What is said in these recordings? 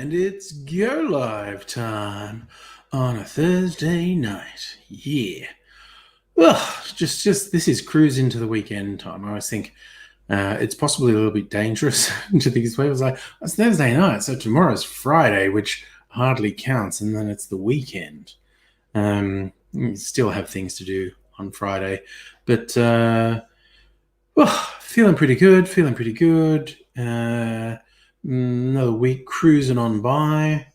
And it's go live time on a Thursday night. Yeah. Well, just this is cruise into the weekend time. I always think it's possibly a little bit dangerous to think this way. It was like, it's Thursday night, so tomorrow's Friday, which hardly counts, and then it's the weekend. You still have things to do on Friday, but feeling pretty good. Another week cruising on by.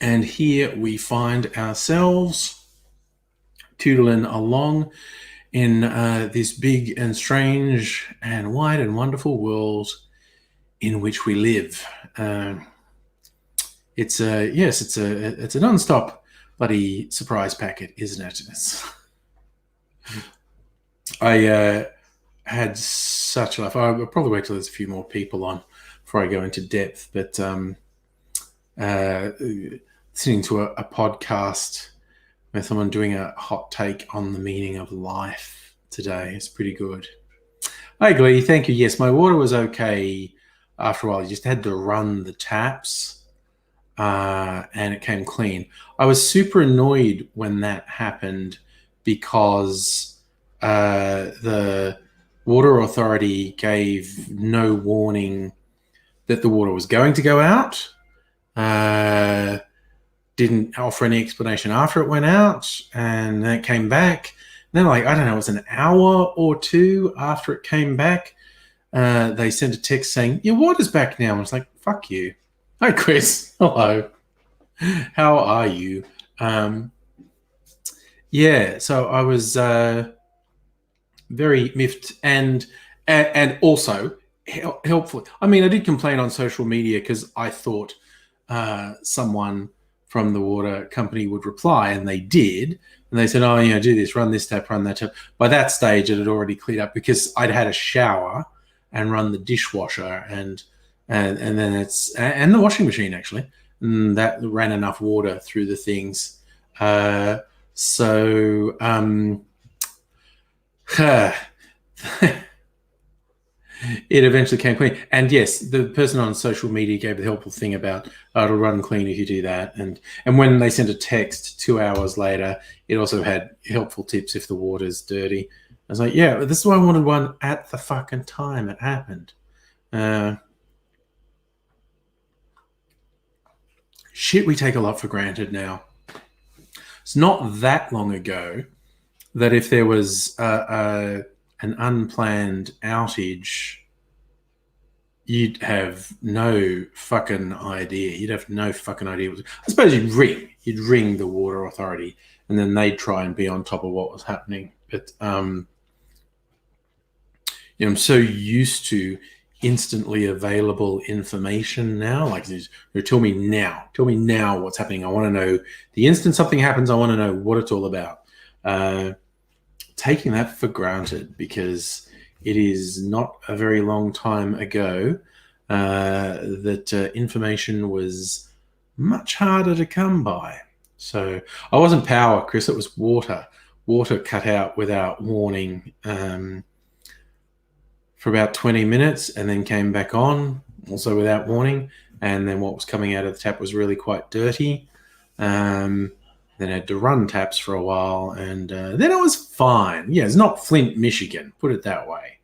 And here we find ourselves tootling along in this big and strange and wide and wonderful world in which we live. It's a non-stop bloody surprise packet, isn't it? I had such a laugh. I'll probably wait till there's a few more people on before I go into depth, but listening to a podcast with someone doing a hot take on the meaning of life today is pretty good. Hi, Glee. Thank you. Yes, my water was okay after a while. You just had to run the taps and it came clean. I was super annoyed when that happened because the Water Authority gave no warning that the water was going to go out. Didn't offer any explanation after it went out, and then it came back. And then, it was an hour or two after it came back, they sent a text saying, your water's back now. And I was like, fuck you. Hi, Chris. Hello. How are you? So I was very miffed and also helpful. I mean, I did complain on social media because I thought someone from the water company would reply, and they did. And they said, do this, run this tap, run that tap. By that stage, it had already cleared up because I'd had a shower and run the dishwasher and then and the washing machine, actually. And that ran enough water through the things. It eventually came clean. And yes, the person on social media gave the helpful thing about it'll run clean if you do that. And when they sent a text 2 hours later, it also had helpful tips if the water's dirty. I was like, yeah, this is why I wanted one at the fucking time it happened. Shit we take a lot for granted now. It's not that long ago that if there was an unplanned outage, you'd have no fucking idea. You'd have no fucking idea. I suppose you'd ring the Water Authority, and then they'd try and be on top of what was happening. But I'm so used to instantly available information now. Like, tell me now what's happening. I want to know the instant something happens. I want to know what it's all about. Taking that for granted because it is not a very long time ago that information was much harder to come by. So I wasn't power, Chris. It was water. Water cut out without warning for about 20 minutes and then came back on, also without warning. And then what was coming out of the tap was really quite dirty. Then I had to run taps for a while, and then it was fine. Yeah, it's not Flint, Michigan, put it that way.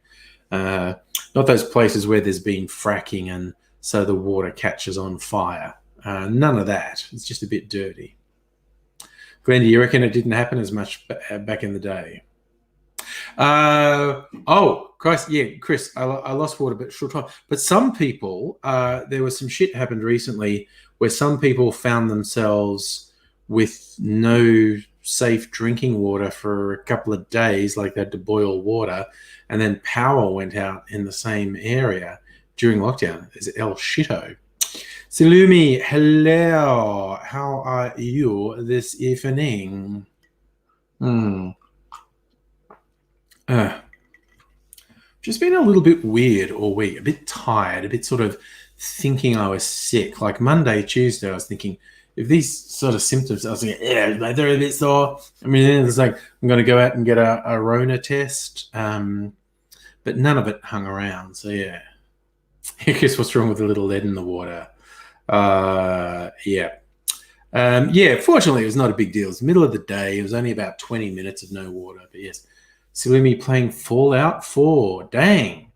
Not those places where there's been fracking and so the water catches on fire. None of that. It's just a bit dirty. Glenn, do you reckon it didn't happen as much back in the day? Christ, yeah, Chris, I lost water, but short time. But some people, there was some shit happened recently where some people found themselves with no safe drinking water for a couple of days, like they had to boil water, and then power went out in the same area during lockdown. It's El Shito. Salumi, hello. How are you this evening? Just been a little bit weird all week, a bit tired, a bit sort of thinking I was sick. Like Monday, Tuesday, I was thinking, if these sort of symptoms, I was like, yeah, they're a bit sore. I mean, it's like, I'm going to go out and get a Rona test. But none of it hung around. So, yeah. Guess what's wrong with a little lead in the water? Yeah. Fortunately, it was not a big deal. It was the middle of the day. It was only about 20 minutes of no water. But yes, silly me playing Fallout 4. Dang.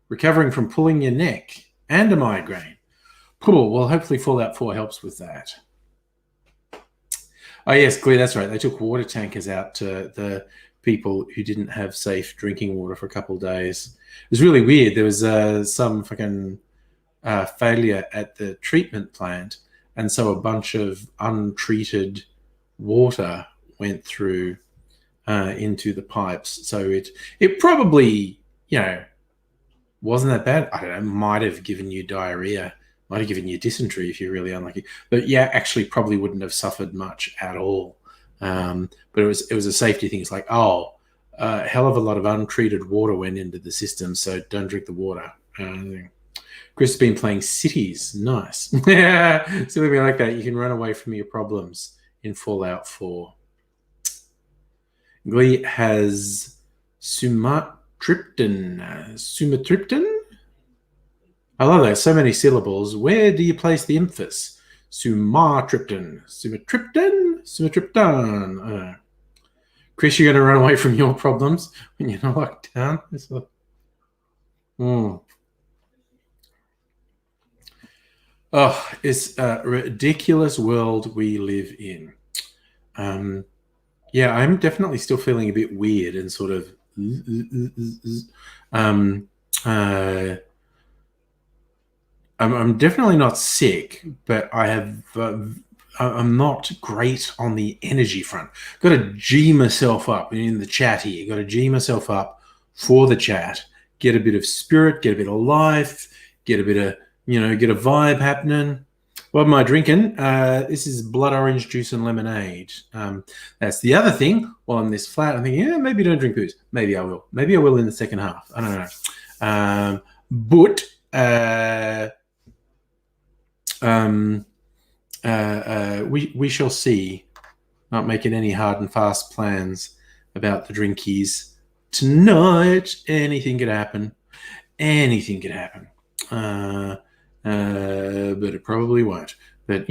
Recovering from pulling your neck and a migraine. Cool. Well, hopefully Fallout 4 helps with that. Oh, yes, Glee, that's right. They took water tankers out to the people who didn't have safe drinking water for a couple of days. It was really weird. There was some fucking failure at the treatment plant, and so a bunch of untreated water went through into the pipes. So it probably, wasn't that bad. I don't know, might have given you diarrhea, might have given you dysentery if you're really unlucky. But yeah, actually probably wouldn't have suffered much at all. But it was a safety thing. It's like, a hell of a lot of untreated water went into the system, so don't drink the water. Chris has been playing Cities. Nice. Yeah, something like that. You can run away from your problems in Fallout 4. Glee has sumatriptan. I love that. So many syllables. Where do you place the emphasis? Sumatriptan. Chris, you're going to run away from your problems when you're not locked down? Oh, it's a ridiculous world we live in. I'm definitely still feeling a bit weird and sort of I'm definitely not sick, but I'm not great on the energy front. Got to G myself up in the chat here. Got to G myself up for the chat. Get a bit of spirit, get a bit of life, get a bit of, get a vibe happening. What am I drinking? This is blood orange juice and lemonade. That's the other thing. While I'm this flat, I'm thinking, maybe don't drink booze. Maybe I will. Maybe I will in the second half. I don't know. We shall see. Not making any hard and fast plans about the drinkies tonight. Anything could happen. Anything could happen. But it probably won't. But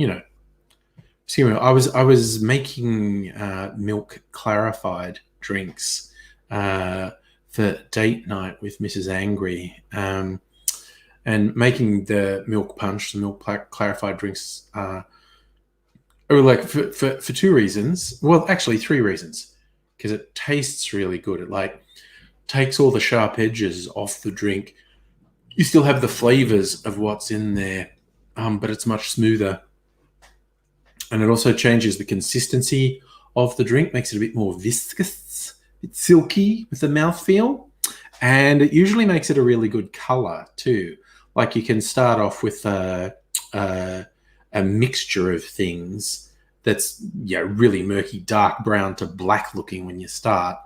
excuse me. I was making milk clarified drinks for date night with Mrs. Angry, and making the milk punch, the milk clarified drinks, for two reasons. Well, actually, three reasons. Because it tastes really good. It takes all the sharp edges off the drink. You still have the flavors of what's in there, but it's much smoother. And it also changes the consistency of the drink, makes it a bit more viscous, a bit silky with the mouthfeel. And it usually makes it a really good color too. Like you can start off with a mixture of things that's really murky, dark brown to black looking when you start.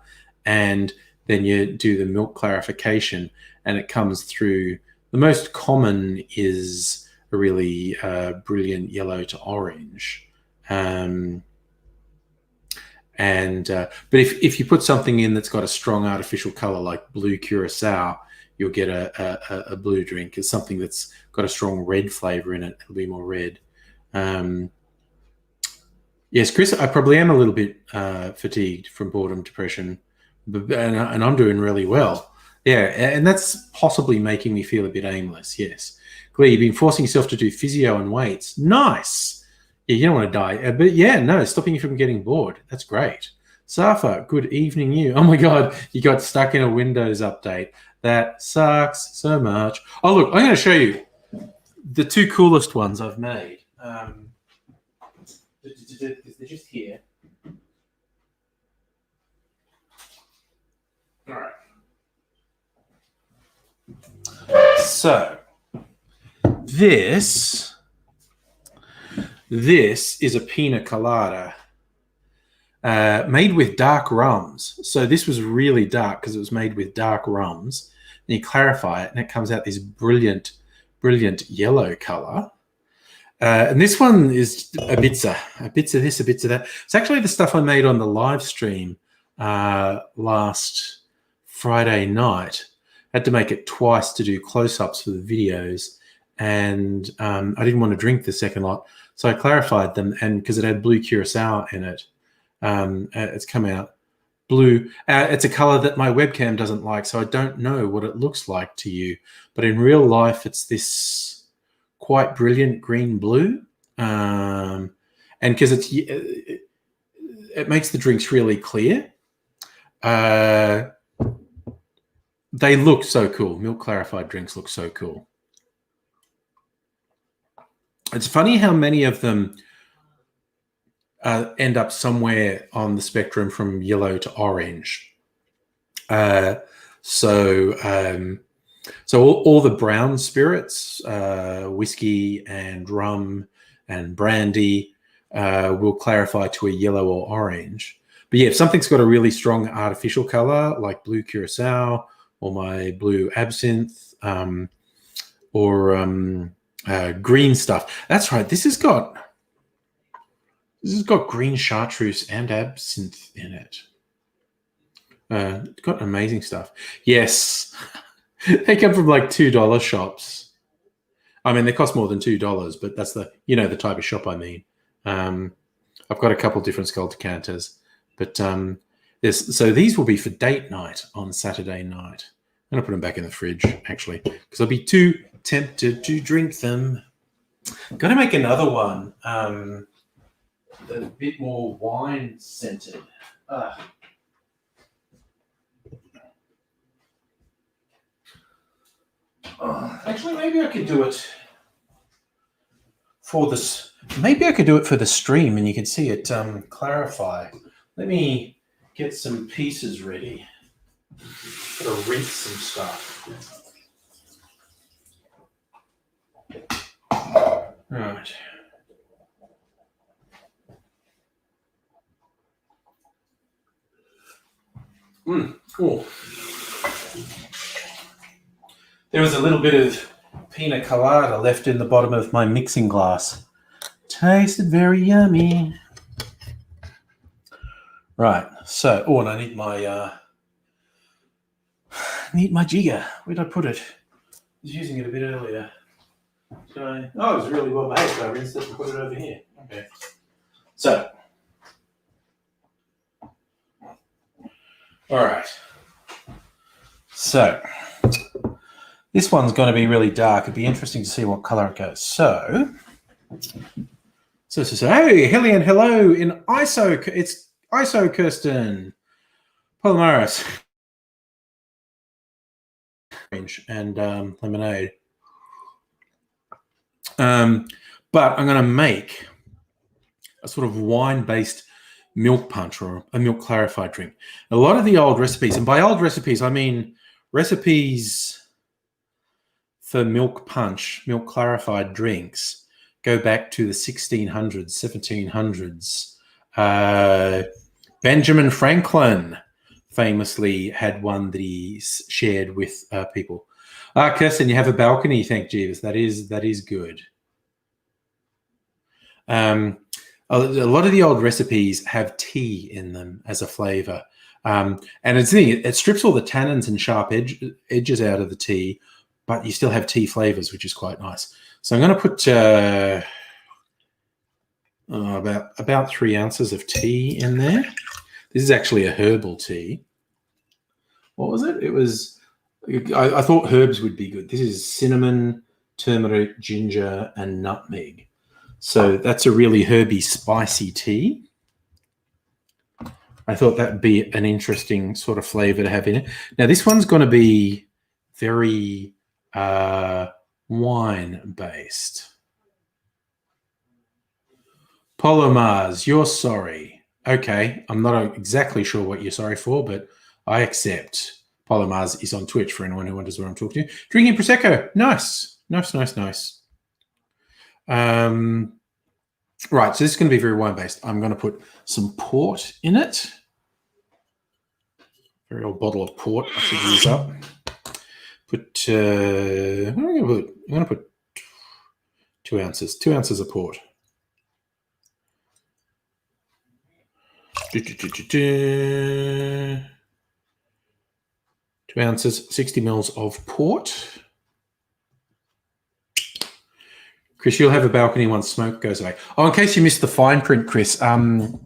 And then you do the milk clarification and it comes through. The most common is a really brilliant yellow to orange. But if you put something in that's got a strong artificial color like blue curacao, you'll get a blue drink. It's something that's got a strong red flavor in it. It'll be more red. Yes, Chris, I probably am a little bit fatigued from boredom, depression, and I'm doing really well. Yeah, and that's possibly making me feel a bit aimless, yes. Glee, you've been forcing yourself to do physio and weights. Nice. Yeah, you don't want to die. But yeah, no, stopping you from getting bored. That's great. Safa, good evening you. Oh my God, you got stuck in a Windows update. That sucks so much. Oh, look, I'm going to show you the two coolest ones I've made. They're just here. All right. So, this is a pina colada made with dark rums. So this was really dark because it was made with dark rums. And you clarify it and it comes out this brilliant yellow color. And this one is a bits of this, a bits of that. It's actually the stuff I made on the live stream last Friday night. had to make it twice to do close-ups for the videos, and I didn't want to drink the second lot, so I clarified them, and because it had blue curacao in it, it's come out blue. It's a color that my webcam doesn't like, so I don't know what it looks like to you, but in real life it's this quite brilliant green blue, and because it makes the drinks really clear. They look so cool. Milk clarified drinks look so cool. It's funny how many of them end up somewhere on the spectrum from yellow to orange. So all the brown spirits, whiskey and rum and brandy, will clarify to a yellow or orange. But yeah, if something's got a really strong artificial color, like blue curacao or my blue absinthe, or green stuff. That's right. This has got green chartreuse and absinthe in it. It's got amazing stuff. Yes, they come from like $2 shops. I mean, they cost more than $2, but that's the type of shop I mean. I've got a couple different Skull decanters, but so these will be for date night on Saturday night. I'm going to put them back in the fridge, actually, because I'll be too tempted to drink them. Got to make another one a bit more wine-scented. Actually, maybe I could do it for this. Maybe I could do it for the stream, and you can see it clarify. Let me get some pieces ready. Gotta rinse some stuff. Right. Cool. There was a little bit of pina colada left in the bottom of my mixing glass. Tasted very yummy. Right. So, and I need my jigger. Where did I put it? I was using it a bit earlier. It was really well made, so I rinsed it and put it over here. Okay. So, all right. So, this one's going to be really dark. It'd be interesting to see what color it goes. So hey, Hellion, hello in ISO. It's ISO Kirsten. Palomaris. And lemonade. But I'm going to make a sort of wine-based milk punch or a milk clarified drink. A lot of the old recipes, and by old recipes, I mean recipes for milk punch, milk clarified drinks, go back to the 1600s, 1700s. Benjamin Franklin famously had one that he shared with people. Kirsten, you have a balcony. Thank Jeeves. That is good. A lot of the old recipes have tea in them as a flavor, and it strips all the tannins and sharp edges out of the tea, but you still have tea flavors, which is quite nice. So I'm going to put about 3 ounces of tea in there. This is actually a herbal tea. What was it? It was. I thought herbs would be good. This is cinnamon, turmeric, ginger, and nutmeg. So that's a really herby, spicy tea. I thought that would be an interesting sort of flavor to have in it. Now, this one's going to be very wine-based. Polomars, you're sorry. Okay, I'm not exactly sure what you're sorry for, but I accept. Polomars is on Twitch for anyone who wonders what I'm talking to. Drinking Prosecco. Nice. Right, so this is going to be very wine-based. I'm going to put some port in it. Very old bottle of port I should use up. I'm going to put 2 ounces. 2 ounces of port. 2 ounces, 60 mils of port. Chris, you'll have a balcony once smoke goes away. Oh, in case you missed the fine print, Chris,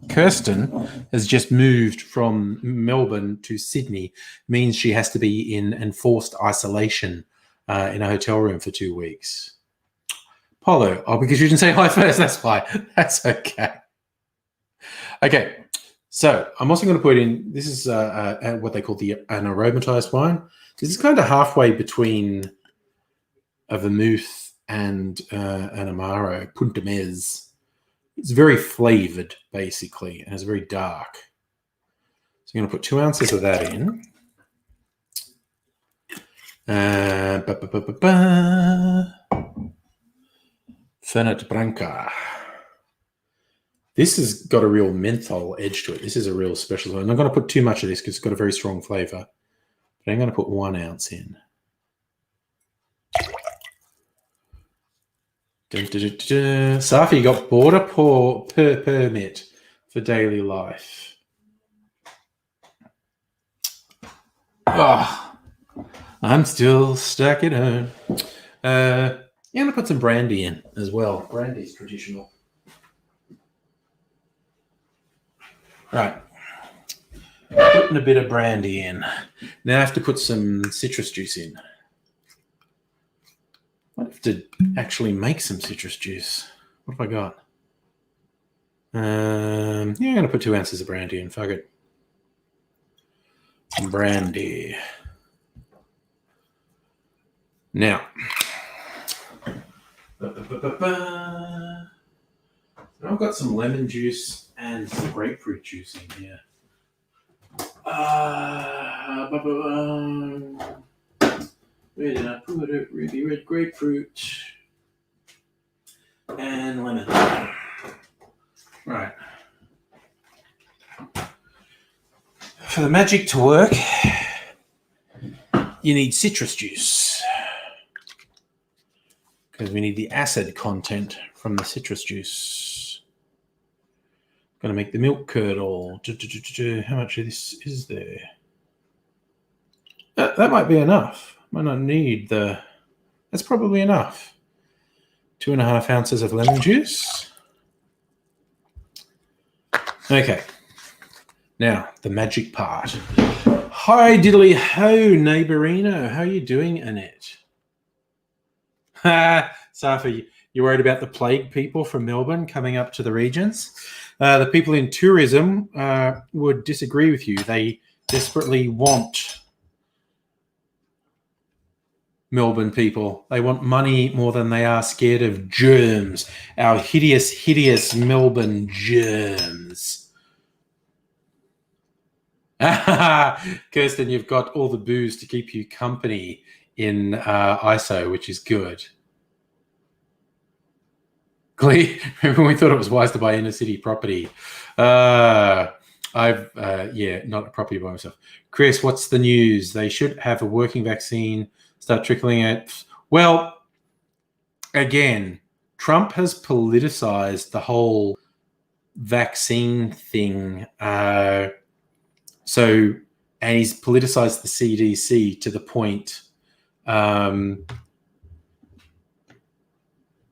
Kirsten has just moved from Melbourne to Sydney. Means she has to be in enforced isolation in a hotel room for 2 weeks. Polo, because you didn't say hi first, that's why. That's okay. Okay, so I'm also going to put in, this is what they call an aromatized wine. This is kind of halfway between a vermouth and an Amaro, Punta Mez. It's very flavored, basically, and it's very dark. So I'm going to put 2 ounces of that in. Fernet Branca. This has got a real menthol edge to it. This is a real special one. I'm not going to put too much of this because it's got a very strong flavor. But I'm going to put 1 ounce in. Safi, you got border permit for daily life. Oh, I'm still stuck at home. I'm going to put some brandy in as well. Brandy's traditional. Right. Putting a bit of brandy in. Now I have to put some citrus juice in. I have to actually make some citrus juice. What have I got? Yeah, I'm going to put 2 ounces of brandy in. Fuck it. Brandy. Now. I've got some lemon juice and some grapefruit juice in here. Where did I put it? Ruby red grapefruit and lemon. Right. For the magic to work, you need citrus juice because we need the acid content from the citrus juice. Going to make the milk curdle. How much of this is there? That might be enough. Might not need the... That's probably enough. 2.5 ounces of lemon juice. Okay. Now, the magic part. Hi, diddly ho, neighborino. How are you doing, Annette? Safi, you worried about the plague people from Melbourne coming up to the regions? The people in tourism would disagree with you. They desperately want Melbourne people. They want money more than they are scared of germs. Our hideous, hideous Melbourne germs. Kirsten, you've got all the booze to keep you company in ISO, which is good. Glee, remember when we thought it was wise to buy inner city property? Yeah, not a property by myself. Chris, what's the news? They should have a working vaccine start trickling out. Well, again, Trump has politicized the whole vaccine thing. And he's politicized the CDC to the point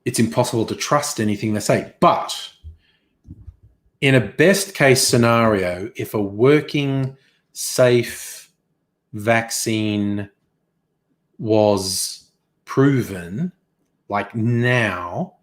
it's impossible to trust anything they say. But in a best case scenario, if a working, safe vaccine was proven, like now,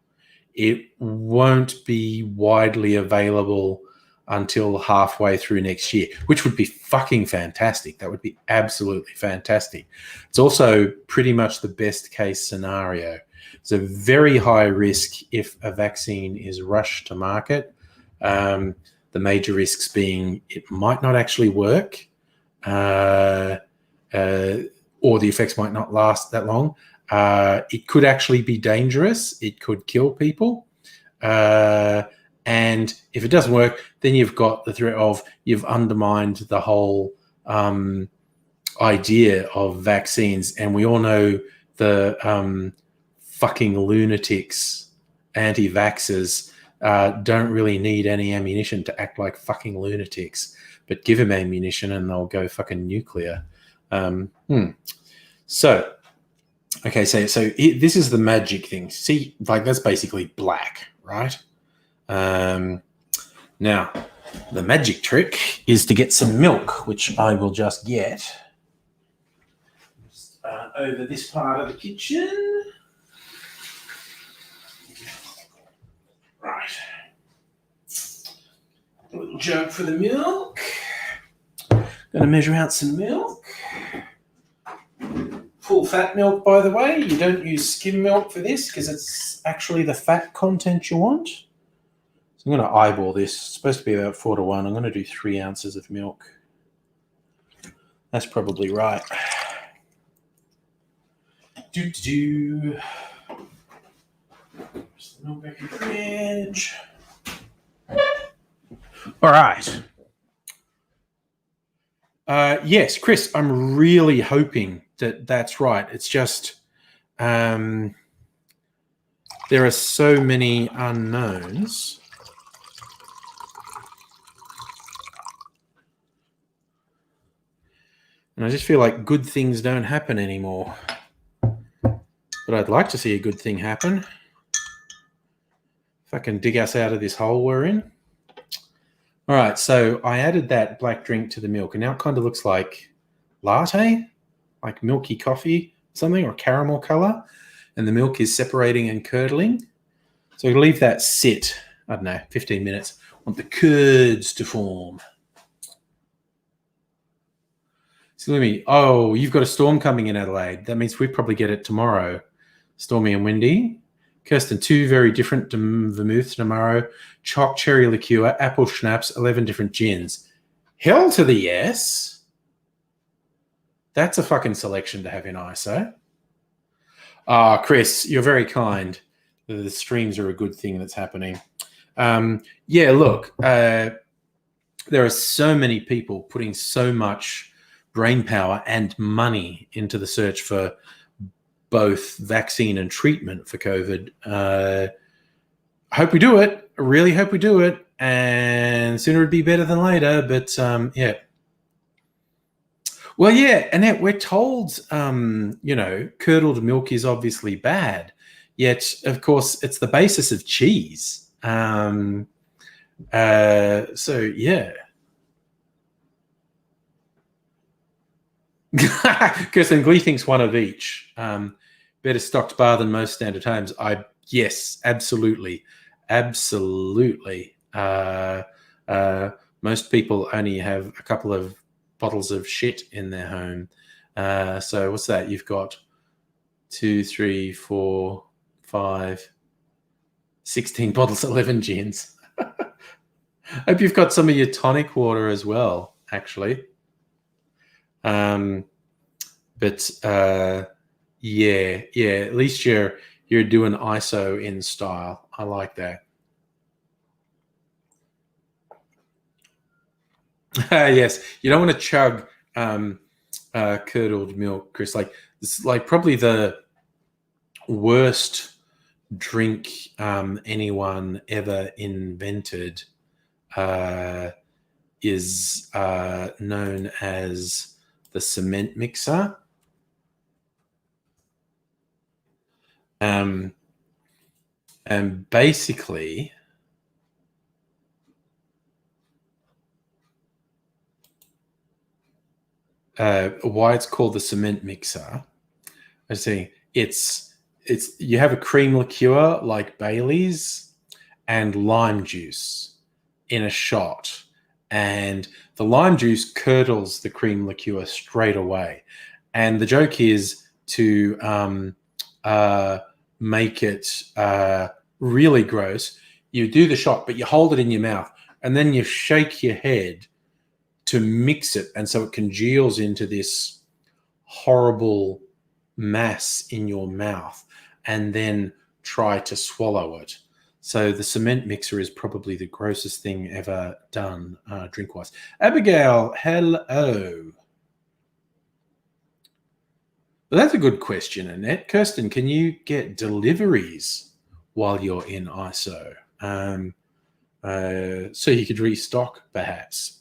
it won't be widely available until halfway through next year, which would be fucking fantastic. That would be absolutely fantastic. It's also pretty much the best case scenario. It's a very high risk if a vaccine is rushed to market. The major risks being it might not actually work, or the effects might not last that long. It could actually be dangerous. It could kill people. And if it doesn't work, then you've got the threat of you've undermined the whole idea of vaccines. And we all know the fucking lunatics, anti-vaxxers, don't really need any ammunition to act like fucking lunatics, but give them ammunition and they'll go fucking nuclear. So, okay, so this is the magic thing. See, like that's basically black, right? Now, the magic trick is to get some milk, which I will just get over this part of the kitchen. Right. A little jug for the milk. Going to measure out some milk. Full fat milk, by the way. You don't use skim milk for this because it's actually the fat content you want. So I'm going to eyeball this. It's supposed to be about 4 to 1. I'm going to do 3 ounces of milk. That's probably right. Just the milk back in the fridge. All right. Yes, Chris, I'm really hoping that that's right. It's just there are so many unknowns. And I just feel like good things don't happen anymore. But I'd like to see a good thing happen. If I can dig us out of this hole we're in. All right, so I added that black drink to the milk, and now it kind of looks like latte, like milky coffee, something, or caramel color. And the milk is separating and curdling. So I leave that sit, I don't know, 15 minutes. I want the curds to form. Salumi, oh, you've got a storm coming in Adelaide. That means we probably get it tomorrow. Stormy and windy. Kirsten, 2 very different vermouths tomorrow. Choc cherry liqueur, apple schnapps, 11 different gins. Hell to the yes. That's a fucking selection to have in ISO. Chris, you're very kind. The streams are a good thing that's happening. Yeah, look, there are so many people putting so much brain power and money into the search for both vaccine and treatment for COVID. I hope we do it. I really hope we do it. And sooner it'd be better than later. But yeah. Well, yeah, Annette, we're told, curdled milk is obviously bad. Yet, of course, it's the basis of cheese. So, yeah. Kirsten Glee thinks one of each. Better stocked bar than most standard homes. Yes, absolutely. Absolutely. Most people only have a couple of bottles of shit in their home. So what's that? You've got 2, 3, 4, 5, 16 bottles, 11 gins. Hope you've got some of your tonic water as well, actually. Yeah, at least you're doing ISO in style. I like that. Yes, you don't want to chug curdled milk, Chris. Like it's like probably the worst drink anyone ever invented is known as the cement mixer. And basically, why it's called the cement mixer, I see it's you have a cream liqueur like Bailey's and lime juice in a shot, and the lime juice curdles the cream liqueur straight away. And the joke is to make it really gross. You do the shot, but you hold it in your mouth, and then you shake your head to mix it, and so it congeals into this horrible mass in your mouth, and then try to swallow it. So the cement mixer is probably the grossest thing ever done drink-wise. Abigail, hello. Well, that's a good question, Annette. Kirsten, can you get deliveries while you're in ISO? So you could restock, perhaps.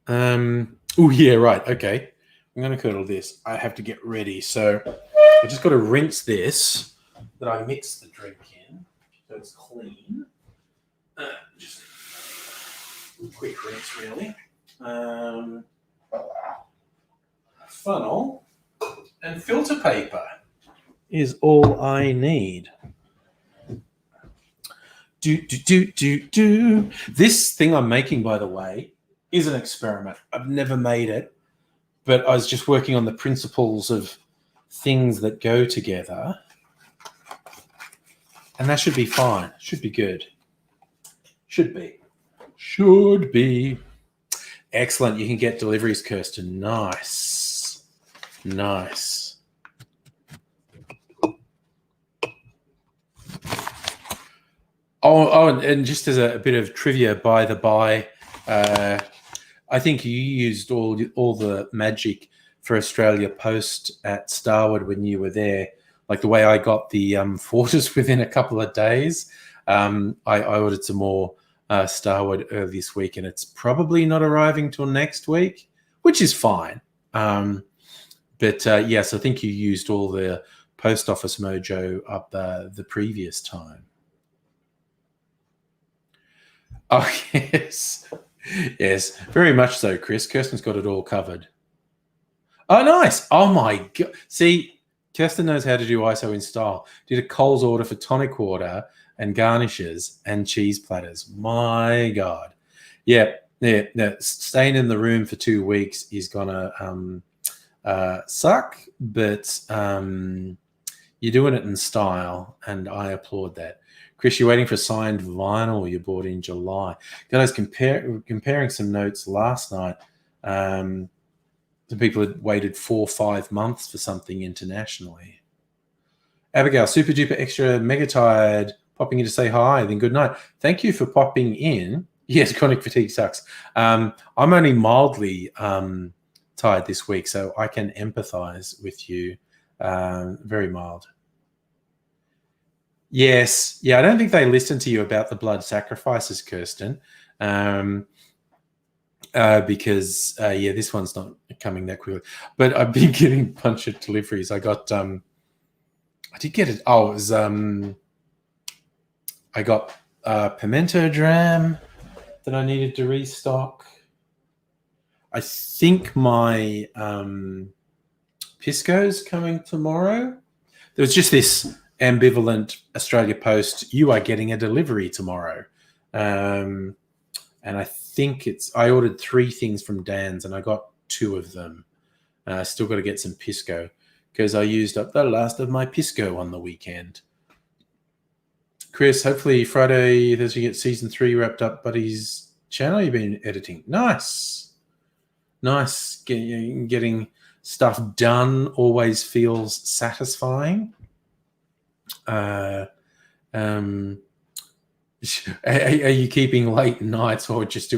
Oh, yeah, right. Okay. I'm going to curdle this. I have to get ready. So I just got to rinse this that I mixed the drink in so it's clean. Just a quick rinse, really. Funnel and filter paper is all I need. This thing I'm making, by the way, is an experiment. I've never made it, but I was just working on the principles of things that go together. And that should be fine. Should be good. Should be. Should be. Excellent. You can get deliveries, Kirsten. Nice. Nice. Oh, and just as a bit of trivia, by the by, I think you used all the magic for Australia Post at Starwood when you were there. Like the way I got the Fortis within a couple of days. I ordered some more Starwood early this week, and it's probably not arriving till next week, which is fine. But yes, I think you used all the post office mojo up the previous time. Oh, yes. Yes, very much so, Chris. Kirsten's got it all covered. Oh, nice. Oh, my God. See, Kirsten knows how to do ISO in style. Did a Coles order for tonic water and garnishes and cheese platters. My God. Yeah. Staying in the room for 2 weeks is going to suck, but you're doing it in style, and I applaud that. Chris, you're waiting for signed vinyl you bought in July. Guys, comparing some notes last night. Some people had waited 4 or 5 months for something internationally. Abigail, super duper extra mega tired, popping in to say hi, then good night. Thank you for popping in. Yes, chronic fatigue sucks. I'm only mildly tired this week, so I can empathize with you. Very mild. Yes. Yeah, I don't think they listened to you about the blood sacrifices, Kirsten, because, this one's not coming that quickly. But I've been getting a bunch of deliveries. I got, I did get it. Oh, it was, I got pimento dram that I needed to restock. I think my Pisco's coming tomorrow. There was just this ambivalent Australia Post, you are getting a delivery tomorrow. And I think I ordered 3 things from Dan's and I got 2 of them. I still got to get some Pisco because I used up the last of my Pisco on the weekend. Chris, hopefully Friday, as you get season 3 wrapped up, Buddy's channel you've been editing. Nice. Getting stuff done always feels satisfying. Are you keeping late nights or just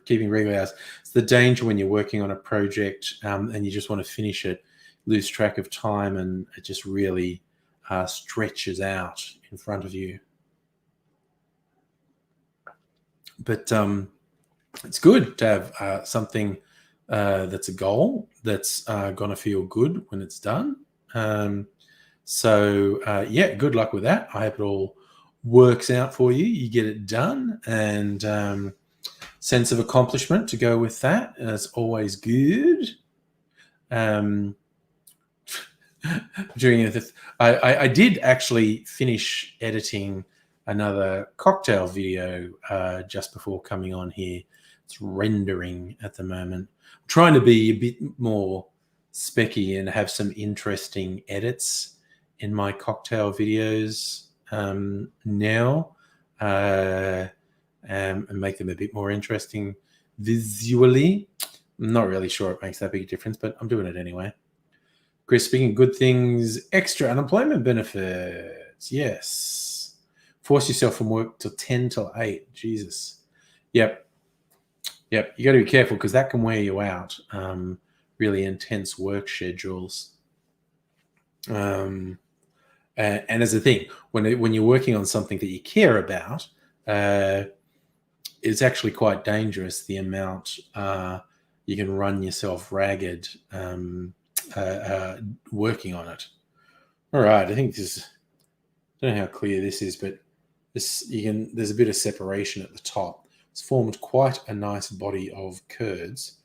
keeping regular hours? It's the danger when you're working on a project and you just want to finish it, lose track of time, and it just really stretches out in front of you. But it's good to have something that's a goal that's going to feel good when it's done. So, good luck with that. I hope it all works out for you. You get it done, and sense of accomplishment to go with that. It's always good. I did actually finish editing another cocktail video just before coming on here. It's rendering at the moment. I'm trying to be a bit more specky and have some interesting edits in my cocktail videos now, and make them a bit more interesting visually. I'm not really sure it makes that big a difference, but I'm doing it anyway. Chris, speaking of good things, extra unemployment benefits. Yes. Force yourself from work till 10 till 8. Jesus. Yep. You got to be careful because that can wear you out. Really intense work schedules. And as a thing, when you're working on something that you care about, it's actually quite dangerous the amount you can run yourself ragged working on it. All right, I think this. I don't know how clear this is, but there's a bit of separation at the top. It's formed quite a nice body of curds,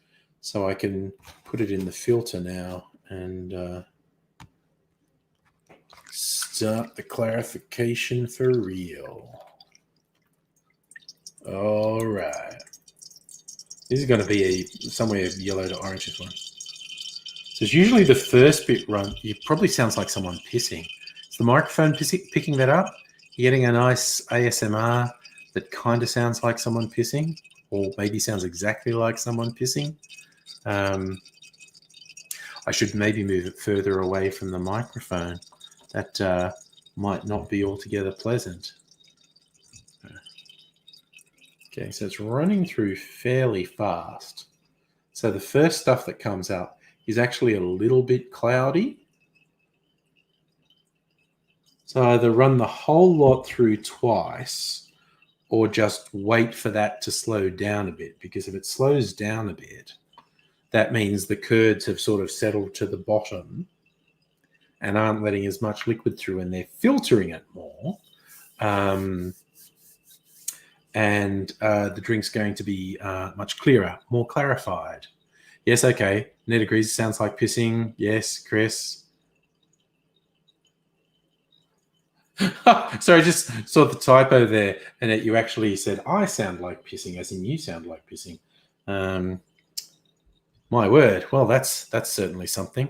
so I can put it in the filter now and start the clarification for real. All right. This is going to be somewhere yellow to orange, this one. So it's usually the first bit run. It probably sounds like someone pissing. Is the microphone picking that up? You're getting a nice ASMR that kind of sounds like someone pissing, or maybe sounds exactly like someone pissing. I should maybe move it further away from the microphone. That might not be altogether pleasant. Okay, so it's running through fairly fast. So the first stuff that comes out is actually a little bit cloudy. So either run the whole lot through twice or just wait for that to slow down a bit, because if it slows down a bit, that means the curds have sort of settled to the bottom and aren't letting as much liquid through, and they're filtering it more. And the drink's going to be much clearer, more clarified. Yes, okay. Ned agrees. Sounds like pissing. Yes, Chris. Sorry, I just saw the typo there, and that you actually said I sound like pissing, as in you sound like pissing. My word. Well, that's certainly something.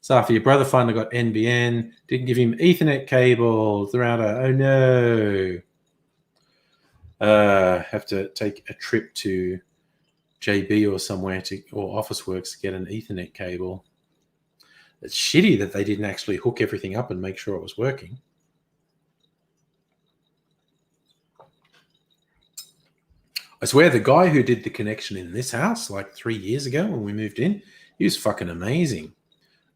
Safi, your brother finally got NBN. Didn't give him Ethernet cables. The router. Oh no. Have to take a trip to JB or somewhere or Officeworks to get an Ethernet cable. It's shitty that they didn't actually hook everything up and make sure it was working. I swear the guy who did the connection in this house like 3 years ago when we moved in, he was fucking amazing.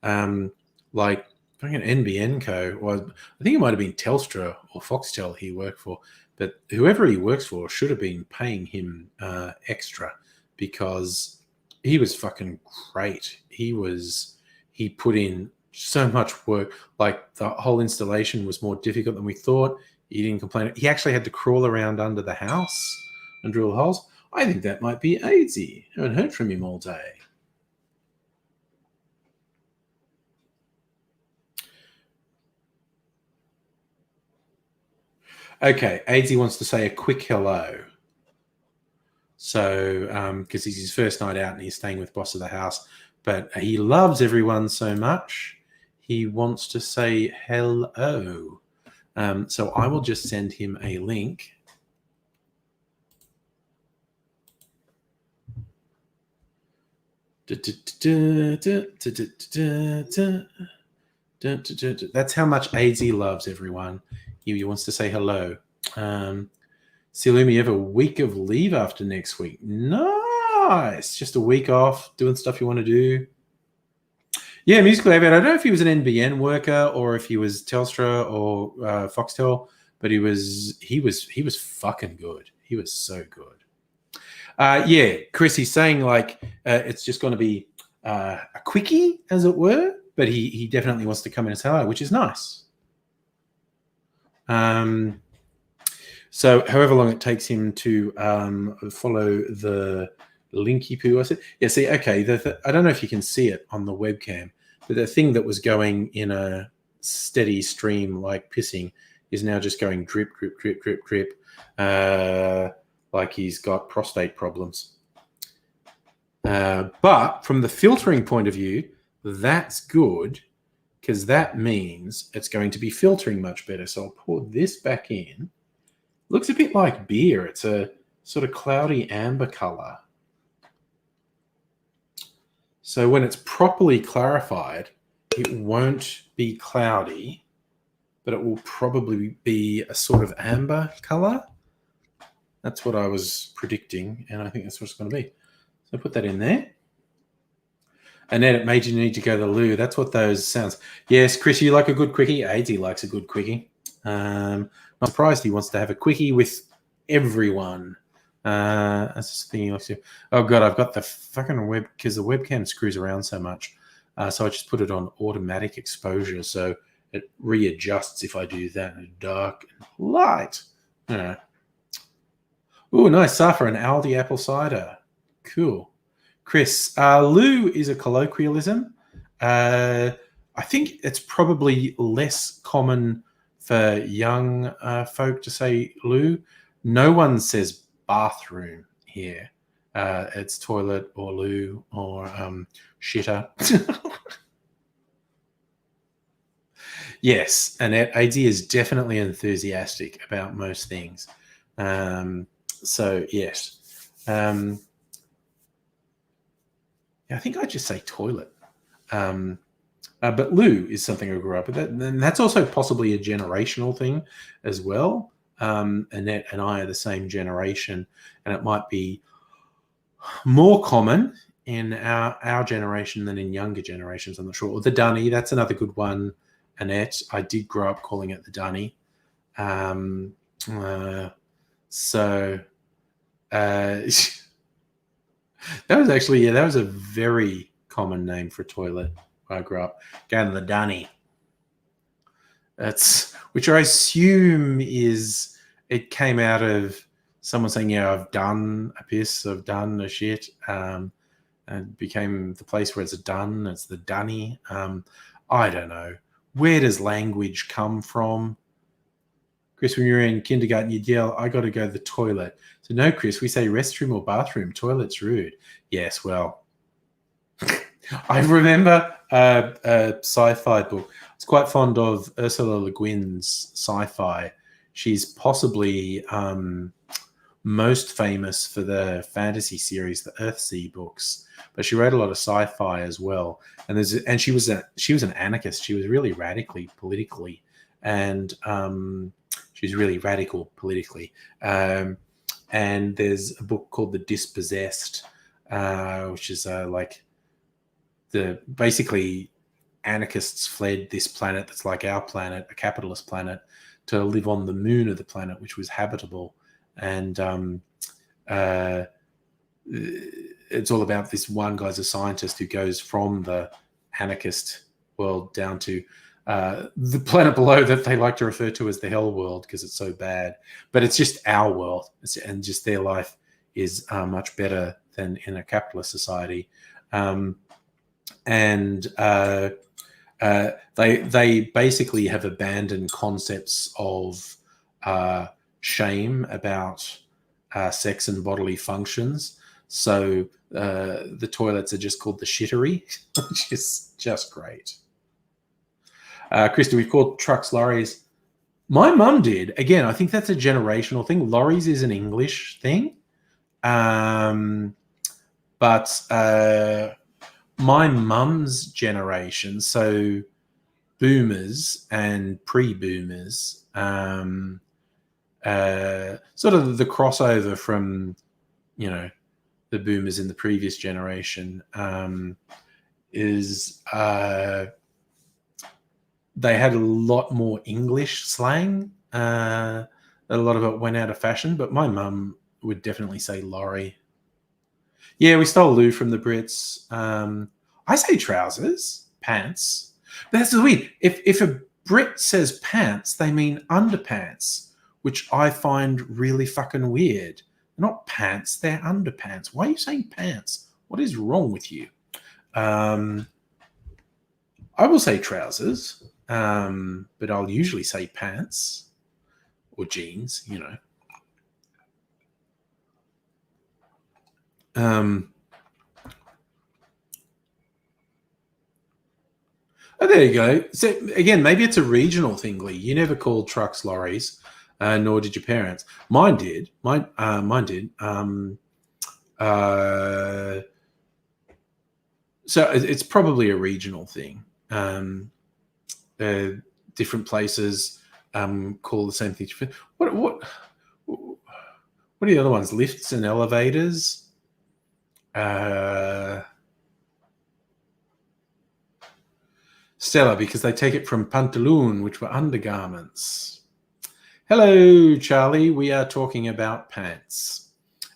Like fucking NBN Co. Well, I think it might have been Telstra or Foxtel he worked for. But whoever he works for should have been paying him extra, because he was fucking great. He put in so much work. Like the whole installation was more difficult than we thought. He didn't complain. He actually had to crawl around under the house and drill holes. I think that might be AIDSy. I haven't heard from him all day. Okay, AIDSy wants to say a quick hello. So, because it's his first night out and he's staying with boss of the house, but he loves everyone so much, he wants to say hello. So I will just send him a link. That's how much AIDSy loves everyone. He wants to say hello. Silumi, you have a week of leave after next week. Nice. Just a week off, doing stuff you want to do. Yeah, Musical Aviator. I don't know if he was an NBN worker or if he was Telstra or Foxtel, but he was fucking good. He was so good. Yeah, Chris, he's saying like it's just going to be a quickie, as it were, but he definitely wants to come in and say hello, which is nice. So however long it takes him to follow the linky poo, I said, yeah, see, okay, I don't know if you can see it on the webcam, but the thing that was going in a steady stream like pissing is now just going drip, drip, drip, drip, drip, like he's got prostate problems. But from the filtering point of view, that's good, because that means it's going to be filtering much better. So I'll pour this back in. Looks a bit like beer. It's a sort of cloudy amber color. So when it's properly clarified, it won't be cloudy, but it will probably be a sort of amber color. That's what I was predicting, and I think that's what it's going to be. So put that in there. And then it made you need to go to the loo. That's what those sounds. Yes, Chris, you like a good quickie? AIDSy likes a good quickie. Not surprised he wants to have a quickie with everyone. I was just thinking, oh god, I've got the fucking web because the webcam screws around so much. So I just put it on automatic exposure, so it readjusts if I do that. Dark and light. Yeah. Oh, nice. Safa and Aldi apple cider. Cool. Chris, Lou is a colloquialism. I think it's probably less common for young folk to say loo. No one says bathroom here. It's toilet or loo or shitter. Yes, and AD is definitely enthusiastic about most things. So, yes. Yeah, I think I just say toilet. But loo is something I grew up with. And that's also possibly a generational thing as well. Annette and I are the same generation, and it might be more common in our generation than in younger generations. I'm not sure. Or the dunny, that's another good one, Annette. I did grow up calling it the dunny. So that was actually, that was a very common name for a toilet when I grew up. Going to the dunny. That's, which I assume is, it came out of someone saying, yeah, I've done a piss, I've done a shit, and became the place where it's done. It's the dunny. I don't know. Where does language come from? Chris, when you're in kindergarten, you'd yell, I got to go to the toilet. So no, Chris, we say restroom or bathroom. Toilet's rude. Yes, well, I remember a sci-fi book. I was quite fond of Ursula Le Guin's sci-fi. She's possibly most famous for the fantasy series, the Earthsea books, but she wrote a lot of sci-fi as well. And she was an anarchist. She was really radically politically, and she's really radical politically. And there's a book called The Dispossessed, which is like basically anarchists fled this planet that's like our planet, a capitalist planet, to live on the moon of the planet, which was habitable. And it's all about this one guy's a scientist who goes from the anarchist world down to the planet below that they like to refer to as the hell world because it's so bad. But it's just our world, and just their life is much better than in a capitalist society. And they basically have abandoned concepts of shame about sex and bodily functions. So the toilets are just called the shittery, which is just great. Krista, we've called trucks lorries. My mum did. Again, I think that's a generational thing. Lorries is an English thing. But my mum's generation, so boomers and pre-boomers, sort of the crossover from, the boomers in the previous generation, is they had a lot more English slang. A lot of it went out of fashion, but my mum would definitely say lorry. Yeah, we stole loo from the Brits. I say trousers, pants. But that's weird. If a Brit says pants, they mean underpants, which I find really fucking weird. They're not pants, they're underpants. Why are you saying pants? What is wrong with you? I will say trousers, but I'll usually say pants or jeans, Oh, there you go. So again, maybe it's a regional thing, Lee. You never called trucks lorries, nor did your parents. Mine did. Mine did. So it's probably a regional thing. Different places call the same thing. What are the other ones? Lifts and elevators. Stella, because they take it from pantaloon, which were undergarments. Hello, Charlie. We are talking about pants.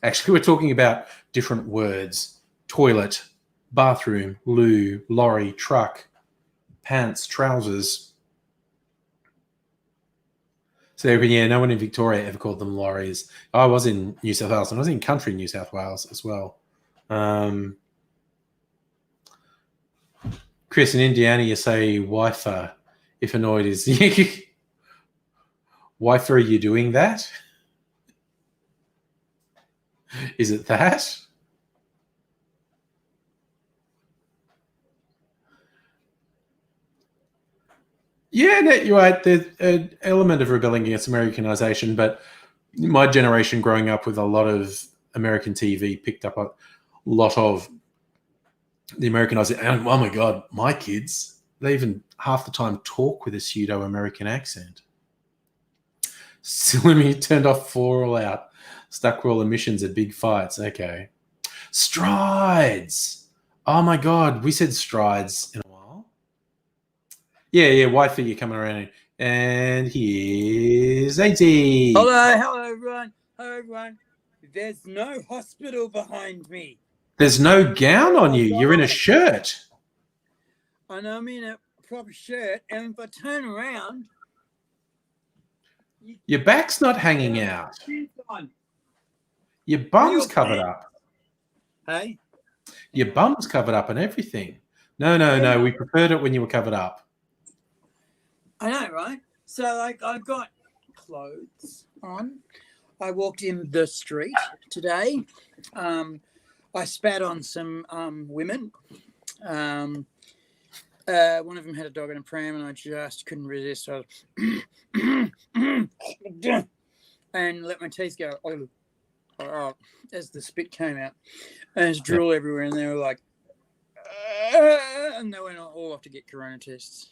Actually, we're talking about different words. Toilet, bathroom, loo, lorry, truck, pants, trousers. So, yeah, no one in Victoria ever called them lorries. I was in New South Wales, and I was in country New South Wales as well. Chris, in Indiana, you say Wi-Fi if annoyed is... Wi-Fi, are you doing that? Is it that? Yeah, no, you're right. There's an element of rebelling against Americanization, but my generation growing up with a lot of American TV picked up a lot of the Americanization. And oh my God, my kids, they even half the time talk with a pseudo-American accent. Silly turned off for all out. Stuck roll emissions at big fights. Okay. Strides. Oh my God, we said strides in a while. Yeah, Wi-Fi, you're coming around. And here's 80. Hello, everyone. There's no hospital behind me. There's no gown on you. You're in a shirt. And I'm in a proper shirt, and if I turn around... Your back's not hanging out. Your bum's covered up. Hey? Your bum's covered up and everything. No. We preferred it when you were covered up. I know, right? So, I've got clothes on. I walked in the street today. I spat on some women. One of them had a dog in a pram, and I just couldn't resist. I was and let my teeth go as the spit came out. And there's drool everywhere, and they were like, and they went all off to get corona tests.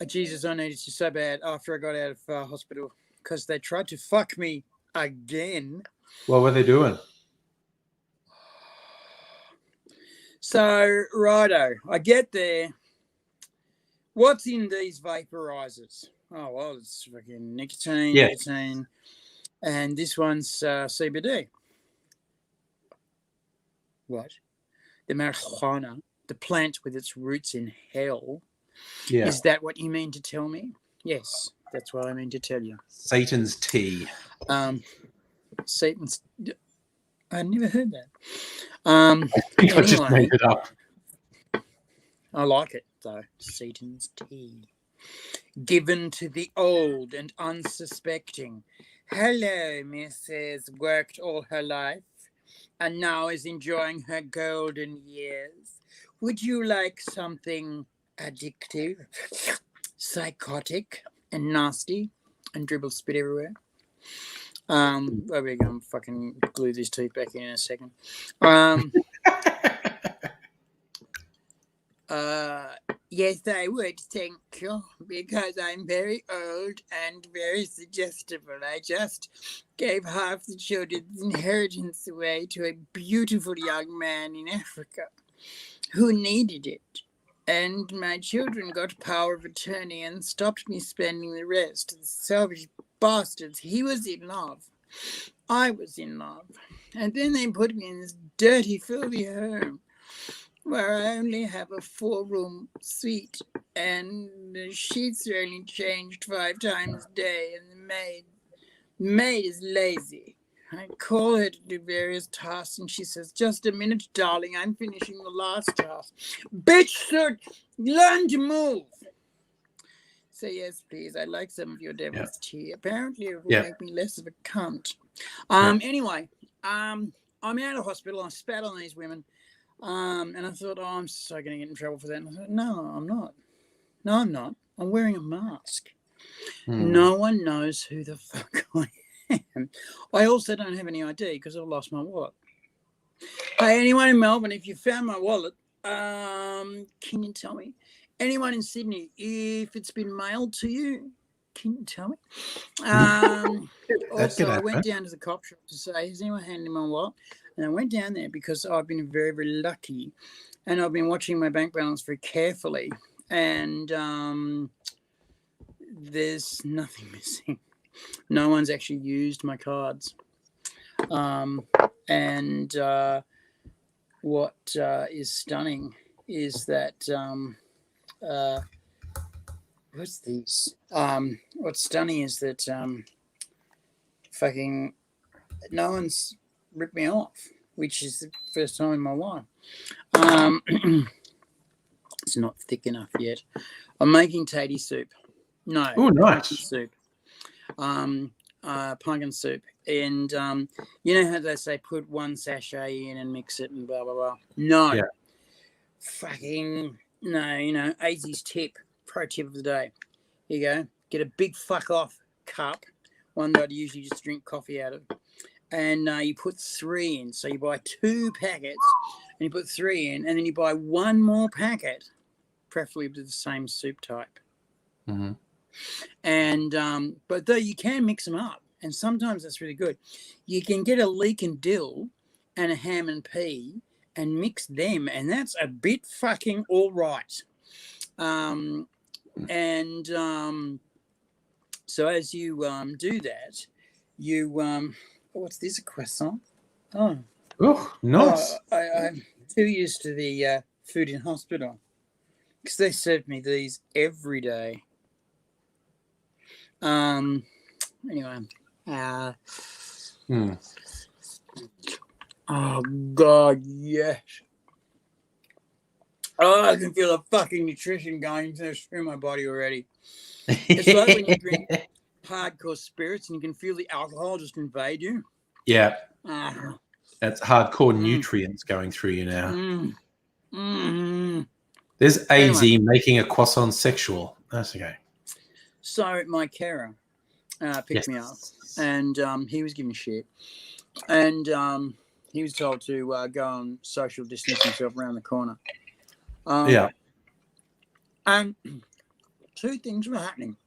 Jesus, I needed to so bad after I got out of hospital because they tried to fuck me again. What were they doing? So, righto, I get there. What's in these vaporizers? Oh, well, it's fucking nicotine, and this one's CBD. What? The marijuana, the plant with its roots in hell. Yeah. Is that what you mean to tell me? Yes, that's what I mean to tell you. Satan's tea. Satan's... I never heard that. I think I just made it up. I like it, though. Satan's tea. Given to the old and unsuspecting. Hello, Mrs. Worked all her life and now is enjoying her golden years. Would you like something addictive, psychotic, and nasty, and dribble spit everywhere? We're going to fucking glue these teeth back in a second. Yes, I would, thank you, because I'm very old and very suggestible. I just gave half the children's inheritance away to a beautiful young man in Africa who needed it. And my children got power of attorney and stopped me spending the rest. The selfish bastards. He was in love. I was in love. And then they put me in this dirty, filthy home where I only have a 4-room suite and the sheets are only changed 5 times a day, and the maid is lazy. I call her to do various tasks and she says, "Just a minute, darling, I'm finishing the last task." Bitch, sir, learn to move. So yes, please, I'd like some of your devil's tea. Apparently it will make me less of a cunt. Anyway, I'm out of hospital. I spat on these women. And I thought, I'm so going to get in trouble for that. And I thought, no, I'm not. No, I'm not. I'm wearing a mask. No one knows who the fuck I am. I also don't have any ID because I've lost my wallet. Hey, anyone in Melbourne, if you found my wallet, can you tell me? Anyone in Sydney, if it's been mailed to you, can you tell me? Also, I went down to the cop shop to say, has anyone handed me my wallet? And I went down there because I've been very, very lucky. And I've been watching my bank balance very carefully. And there's nothing missing. No one's actually used my cards. And what is stunning is that what's these? What's stunning is that fucking no one's ripped me off, which is the first time in my life. It's not thick enough yet. I'm making tatty soup. No, Oh, pumpkin nice. soup. Pumpkin soup. And you know how they say put one sachet in and mix it and blah, blah, blah. No. Yeah. Fucking no, you know, AZ's tip, pro tip of the day. Here you go. Get a big fuck off cup, one that I'd usually just drink coffee out of. And you put 3 in. So you buy 2 packets and you put 3 in, and then you buy 1 more packet, preferably with the same soup type. Mm-hmm. And but though you can mix them up, and sometimes that's really good. You can get a leek and dill and a ham and pea and mix them, and that's a bit fucking all right. So as you do that, you what's this, a croissant? Oh, Nice. I'm too used to the food in hospital because they served me these every day. Anyway, oh God, yes. Oh, I can feel the fucking nutrition going through my body already. It's like when you drink hardcore spirits and you can feel the alcohol just invade you. Yeah. That's hardcore nutrients going through you now. There's AZ making a croissant sexual. That's okay. So my carer picked me up, and he was giving shit. And he was told to go and social distance himself around the corner. And 2 things were happening.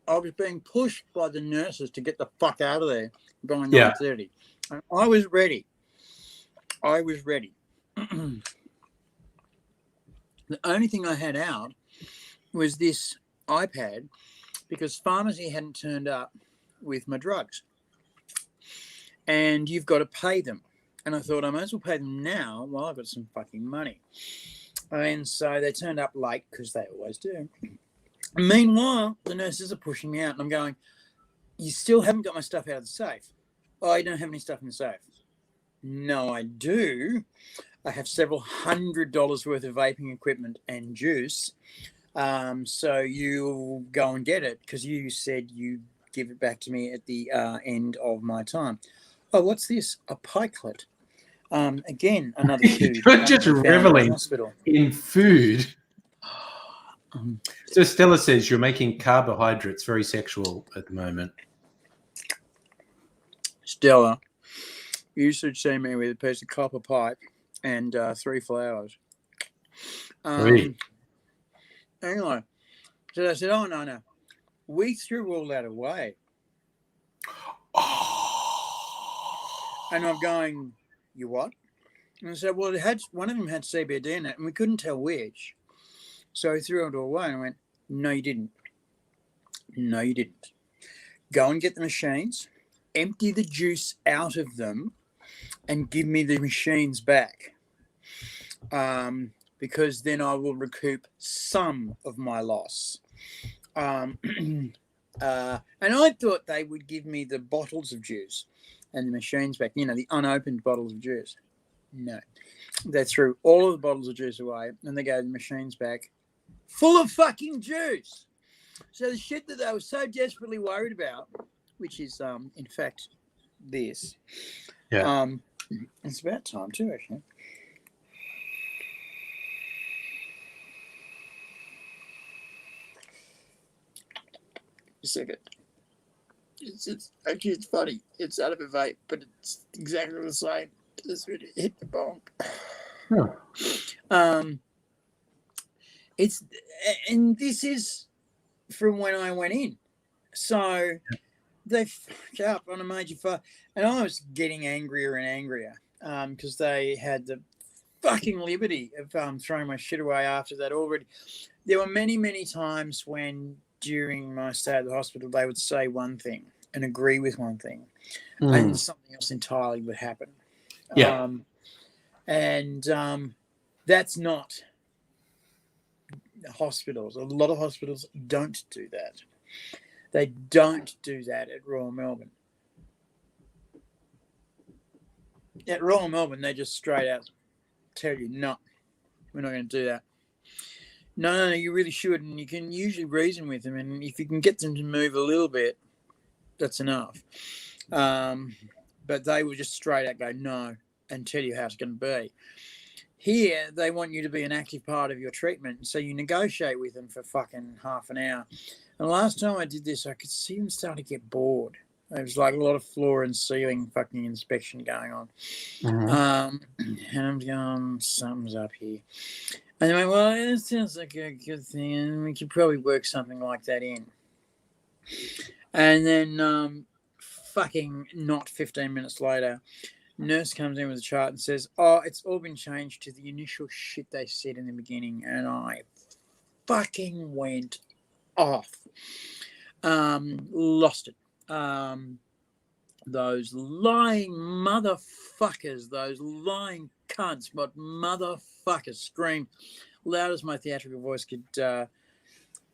I was being pushed by the nurses to get the fuck out of there by 9:30. And I was ready. The only thing I had out was this iPad because pharmacy hadn't turned up with my drugs. And you've got to pay them. And I thought I might as well pay them now while I've got some fucking money. And so they turned up late because they always do. Meanwhile, the nurses are pushing me out and I'm going, you still haven't got my stuff out of the safe. Oh, you don't have any stuff in the safe. No, I do. I have several $100s worth of vaping equipment and juice. So you go and get it because you said you give it back to me at the end of my time. Oh, what's this? A pikelet. Again, another food. You're just reveling in food. So Stella says you're making carbohydrates very sexual at the moment. Stella, you should see me with a piece of copper pipe and 3 flowers. Anyway, so I said, oh, no. We threw all that away. And I'm going, you what? And I said, well, one of them had CBD in it, and we couldn't tell which. So he threw it all away, and I went, no, you didn't. No, you didn't. Go and get the machines, empty the juice out of them, and give me the machines back. Because then I will recoup some of my loss. And I thought they would give me the bottles of juice and the machines back, the unopened bottles of juice. No. They threw all of the bottles of juice away and they gave the machines back full of fucking juice. So the shit that they were so desperately worried about, which is, in fact, this. Yeah. It's about time too, actually. A second. It's actually, it's funny. It's out of a vape, but it's exactly the same. This would hit the bong. And this is from when I went in. So they fucked up on a major fire, and I was getting angrier and angrier because they had the fucking liberty of throwing my shit away after that already. There were many, many times when during my stay at the hospital, they would say one thing and agree with one thing, and something else entirely would happen. Yeah. That's not hospitals. A lot of hospitals don't do that. They don't do that at Royal Melbourne. At Royal Melbourne, they just straight out tell you, no, we're not going to do that. No, you really should. And you can usually reason with them. And if you can get them to move a little bit, that's enough. But they will just straight out go, no, and tell you how it's going to be. Here, they want you to be an active part of your treatment. So you negotiate with them for fucking half an hour. And the last time I did this, I could see them start to get bored. There was like a lot of floor and ceiling fucking inspection going on. And I'm going, something's up here. And they went, well, it sounds like a good thing, and we could probably work something like that in. And then fucking not 15 minutes later, nurse comes in with a chart and says, oh, it's all been changed to the initial shit they said in the beginning. And I fucking went off. Lost it. Those lying motherfuckers, those lying cunts, but motherfuckers scream loud as my theatrical voice could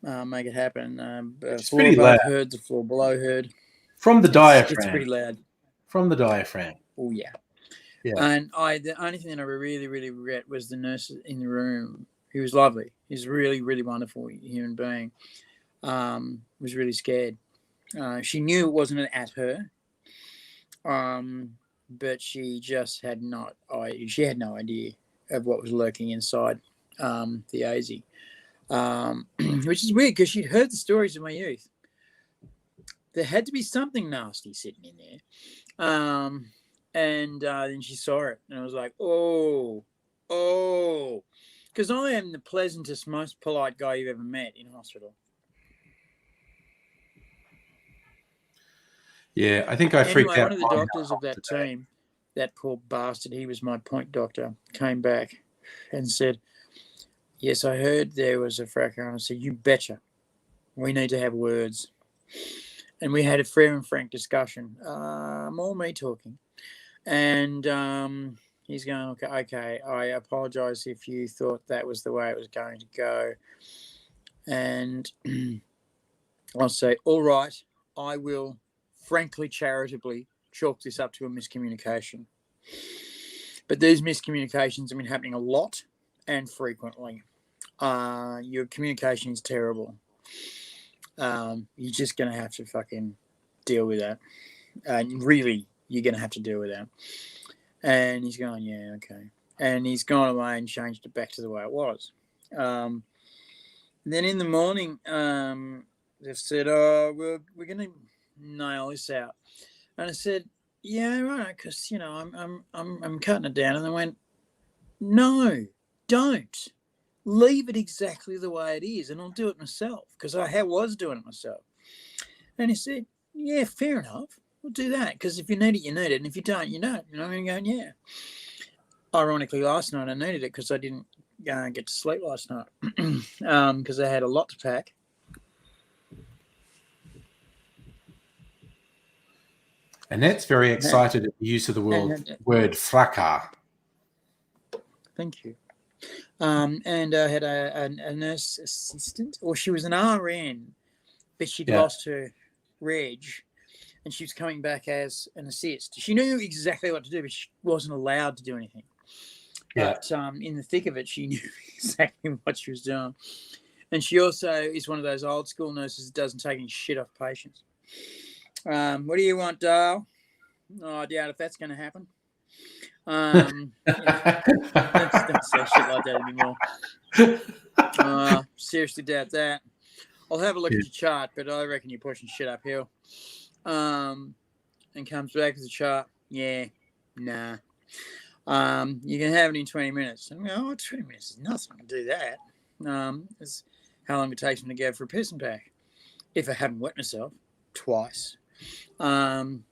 make it happen. It's floor pretty above loud. heard, the floor below heard. From the diaphragm. It's pretty loud. From the diaphragm. Oh, yeah. Yeah. And the only thing that I really, really regret was the nurse in the room. He was lovely. He's a really, really wonderful human being. Was really scared. She knew it wasn't at her. But she just had no idea of what was lurking inside the AZ, which is weird because she'd heard the stories of my youth. There had to be something nasty sitting in there. And then she saw it, and I was like, oh, because I am the pleasantest, most polite guy you've ever met in hospital. Yeah, I think I freaked out. One of the doctors of that team, that poor bastard, he was my point doctor, came back and said, yes, I heard there was a fracture. And I said, you betcha. We need to have words. And we had a fair and frank discussion. More me talking. And he's going, okay, I apologize if you thought that was the way it was going to go. And I'll say, all right, I will frankly, charitably chalk this up to a miscommunication. But these miscommunications have been happening a lot and frequently. Your communication is terrible. You're just going to have to fucking deal with that. Really, you're going to have to deal with that. And he's going, yeah, okay. And he's gone away and changed it back to the way it was. Then in the morning, they've said, oh, we're going to nail this out. And I said, yeah, right, because I'm cutting it down. And they went, no, don't. Leave it exactly the way it is, and I'll do it myself, because I was doing it myself. And he said, yeah, fair enough, we'll do that, because if you need it, you need it, and if you don't, you don't. And I'm going, yeah. Ironically, last night I needed it because I didn't get to sleep last night because I had a lot to pack. Annette's very excited at the use of the word fracas. Thank you. And I had a nurse assistant, or she was an RN, but she'd lost her reg, and she was coming back as an assist. She knew exactly what to do, but she wasn't allowed to do anything. Yeah. But in the thick of it, she knew exactly what she was doing. And she also is one of those old school nurses that doesn't take any shit off patients. What do you want, Dale? Oh, I doubt if that's going to happen. Don't say shit like that anymore. Seriously doubt that. I'll have a look at your chart, but I reckon you're pushing shit uphill. And comes back with a chart. Yeah, nah. You can have it in 20 minutes. I'm going, 20 minutes is nothing. I can do that. It's how long it takes me to go for a piss and pack if I haven't wet myself twice. And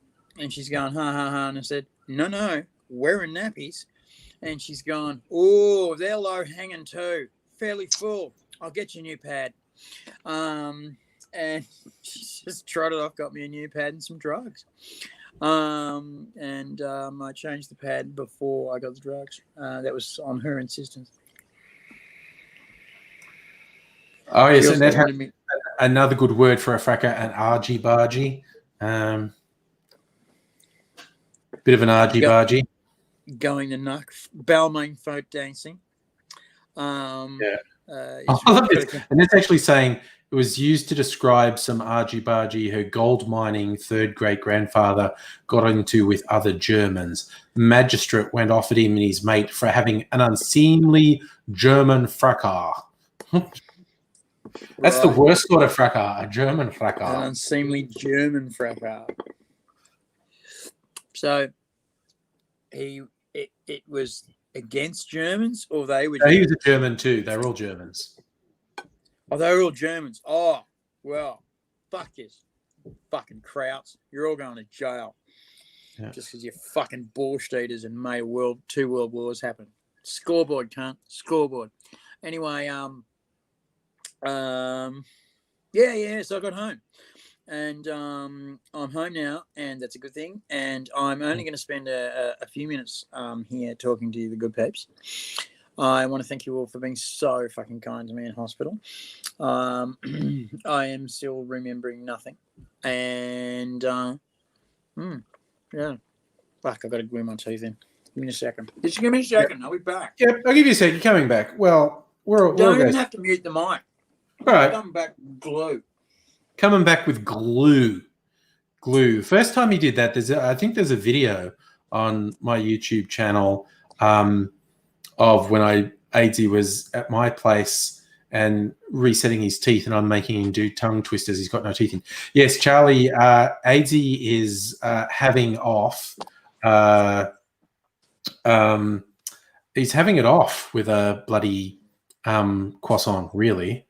she's going, ha, ha, ha. And I said, no, wearing nappies. And she's gone, oh, they're low hanging too. Fairly full. I'll get you a new pad. And she just trotted off, got me a new pad and some drugs. I changed the pad before I got the drugs. That was on her insistence. Oh, yes, and that had another good word for a fracker, an argy-bargy. Bit of an argy-bargy. Going to Nuck, Balmain folk dancing. I love this. And it's actually saying it was used to describe some argy-bargy her gold mining third great-grandfather got into with other Germans. The magistrate went off at him and his mate for having an unseemly German fracas. That's the worst sort of fracas, a German fracas. An unseemly German fracas. So it was against Germans, or they were? He was a German too. They were all Germans. Oh, they were all Germans. Oh, well, fuck this. Fucking Krauts. You're all going to jail. Yeah. Just because you're fucking bullshit eaters and made two world wars happen. Scoreboard, cunt. Scoreboard. Anyway, so I got home. And I'm home now, and that's a good thing. And I'm only going to spend a few minutes here talking to the good peeps. I want to thank you all for being so fucking kind to me in hospital. I am still remembering nothing. And, fuck, I've got to glue my teeth in. Give me a second. Just give me a second. I'll be back. Yep, I'll give you a second. Coming back. Well, don't even have to mute the mic. All right. Come back with glue. Coming back with glue. Glue. First time he did that, I think there's a video on my YouTube channel of when AZ was at my place and resetting his teeth, and I'm making him do tongue twisters. He's got no teeth in. Yes, Charlie, AZ is having off. He's having it off with a bloody croissant, really.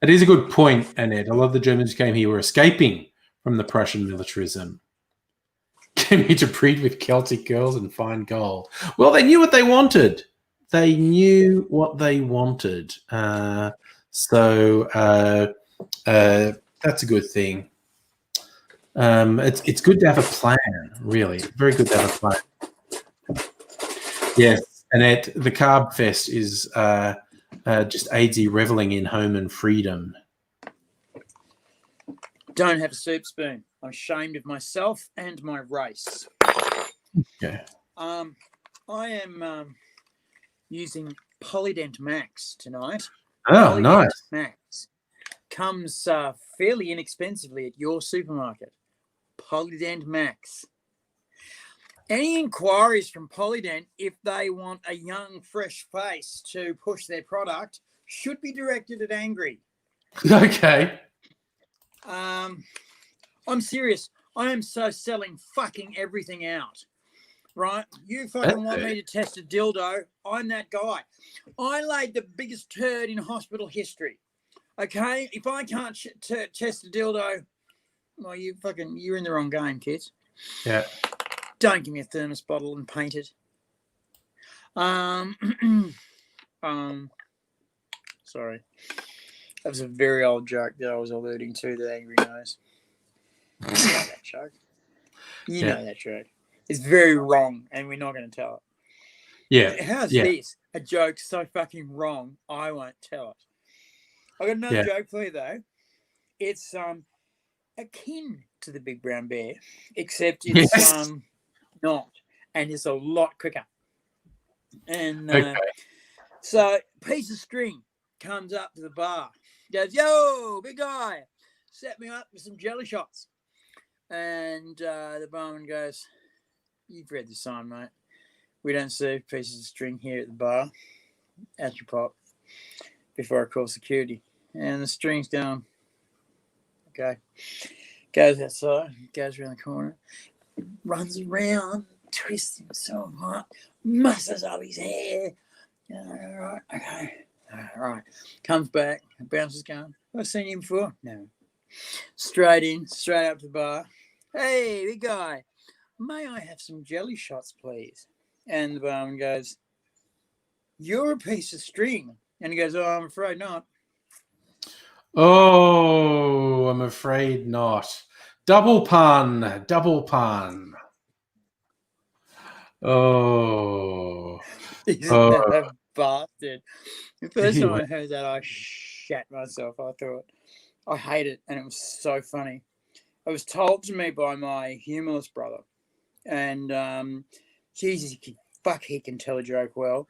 It is a good point, Annette. A lot of the Germans who came here were escaping from the Prussian militarism. Came here to breed with Celtic girls and find gold. Well, they knew what they wanted. They knew what they wanted. So that's a good thing. It's good to have a plan, really. Very good to have a plan. Yes, Annette, the Carb Fest is just AZ reveling in home and freedom. Don't have a soup spoon. I'm ashamed of myself and my race. Okay. I am using Polydent Max tonight. Oh, Polydent nice. Max comes fairly inexpensively at your supermarket. Polydent Max. Any inquiries from Polydent, if they want a young, fresh face to push their product, should be directed at Angry. Okay. I'm serious. I am so selling fucking everything out. Right? You fucking want me to test a dildo? I'm that guy. I laid the biggest turd in hospital history. Okay? If I can't test a dildo, well, you're in the wrong game, kids. Yeah. Don't give me a thermos bottle and paint it. Sorry. That was a very old joke that I was alluding to that Angry knows. You know that joke. You know that joke. It's very wrong, and we're not going to tell it. Yeah. How's this? A joke so fucking wrong, I won't tell it. I've got another joke for you, though. It's akin to the Big Brown Bear, except it's not, and it's a lot quicker. And so, piece of string comes up to the bar, goes, "Yo, big guy, set me up with some jelly shots." And the barman goes, "You've read the sign, mate. We don't serve pieces of string here at the bar. At your pop, before I call security." And the string's down. Okay. Goes outside, goes around the corner, runs around, twists himself up, muscles up his hair. All right. Comes back, bounces gun. I've seen him before. No. Straight up to the bar. "Hey, big guy, may I have some jelly shots, please?" And the barman goes, "You're a piece of string." And he goes, "Oh, I'm afraid not." Oh, I'm afraid not. Double pun. Double pun. Oh. Isn't Oh. that a bastard? The first time Yeah. I heard that, I shat myself. I thought, I hate it, and it was so funny. It was told to me by my humorless brother, and Jesus, he can tell a joke well.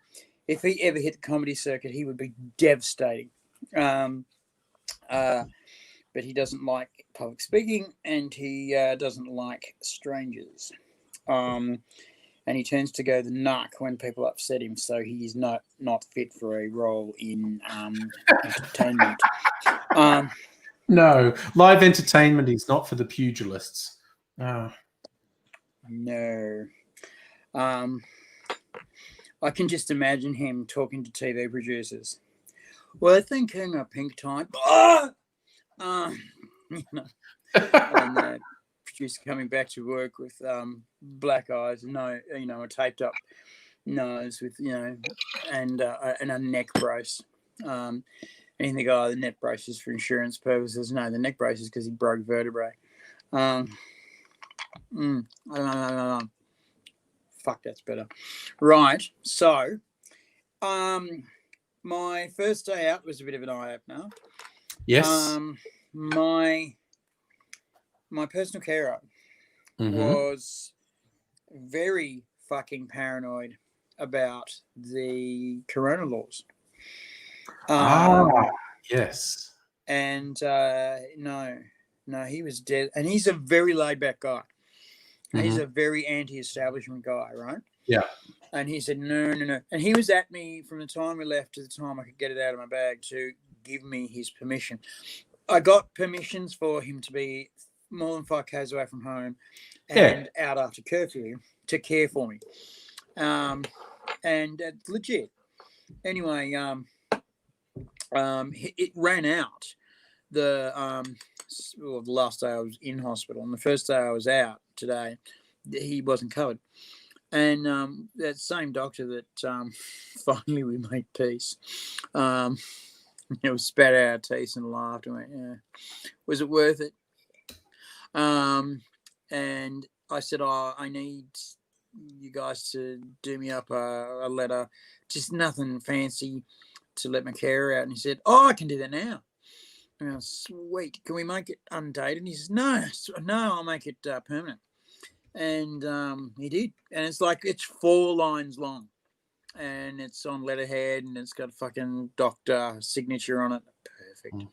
If he ever hit the comedy circuit, he would be devastating. Um, but he doesn't like public speaking, and he doesn't like strangers. Um, and he tends to go the nuck when people upset him, so he's not fit for a role in entertainment. No, live entertainment is not for the pugilists. Oh. No. I can just imagine him talking to TV producers. We're thinking a pink tie. You know, and the producer coming back to work with black eyes, no, a taped up nose with, and a neck brace. And you think, oh, the neck brace is for insurance purposes. No, the neck brace is because he broke vertebrae. Fuck, that's better. Right. So, my first day out was a bit of an eye opener. Yes. My personal carer was very fucking paranoid about the corona laws. Yes. And no, he was dead. And he's a very laid back guy. He's a very anti-establishment guy, right? Yeah. And he said, no. And he was at me from the time we left to the time I could get it out of my bag to give me his permission. I got permissions for him to be more than 5 k's away from home and out after curfew to care for me. And legit. Anyway, it ran out the last day I was in hospital, and the first day I was out today, he wasn't covered. And that same doctor that finally we made peace, spat out our teeth and laughed and went, "Yeah, was it worth it?" And I said, "Oh, I need you guys to do me up a letter, just nothing fancy, to let my carer out." And he said, "Oh, I can do that now." And I was, "Sweet, can we make it undated?" And he says, No, I'll make it permanent." And he did. And it's 4 lines long. And it's on letterhead, and it's got a fucking doctor signature on it. Perfect.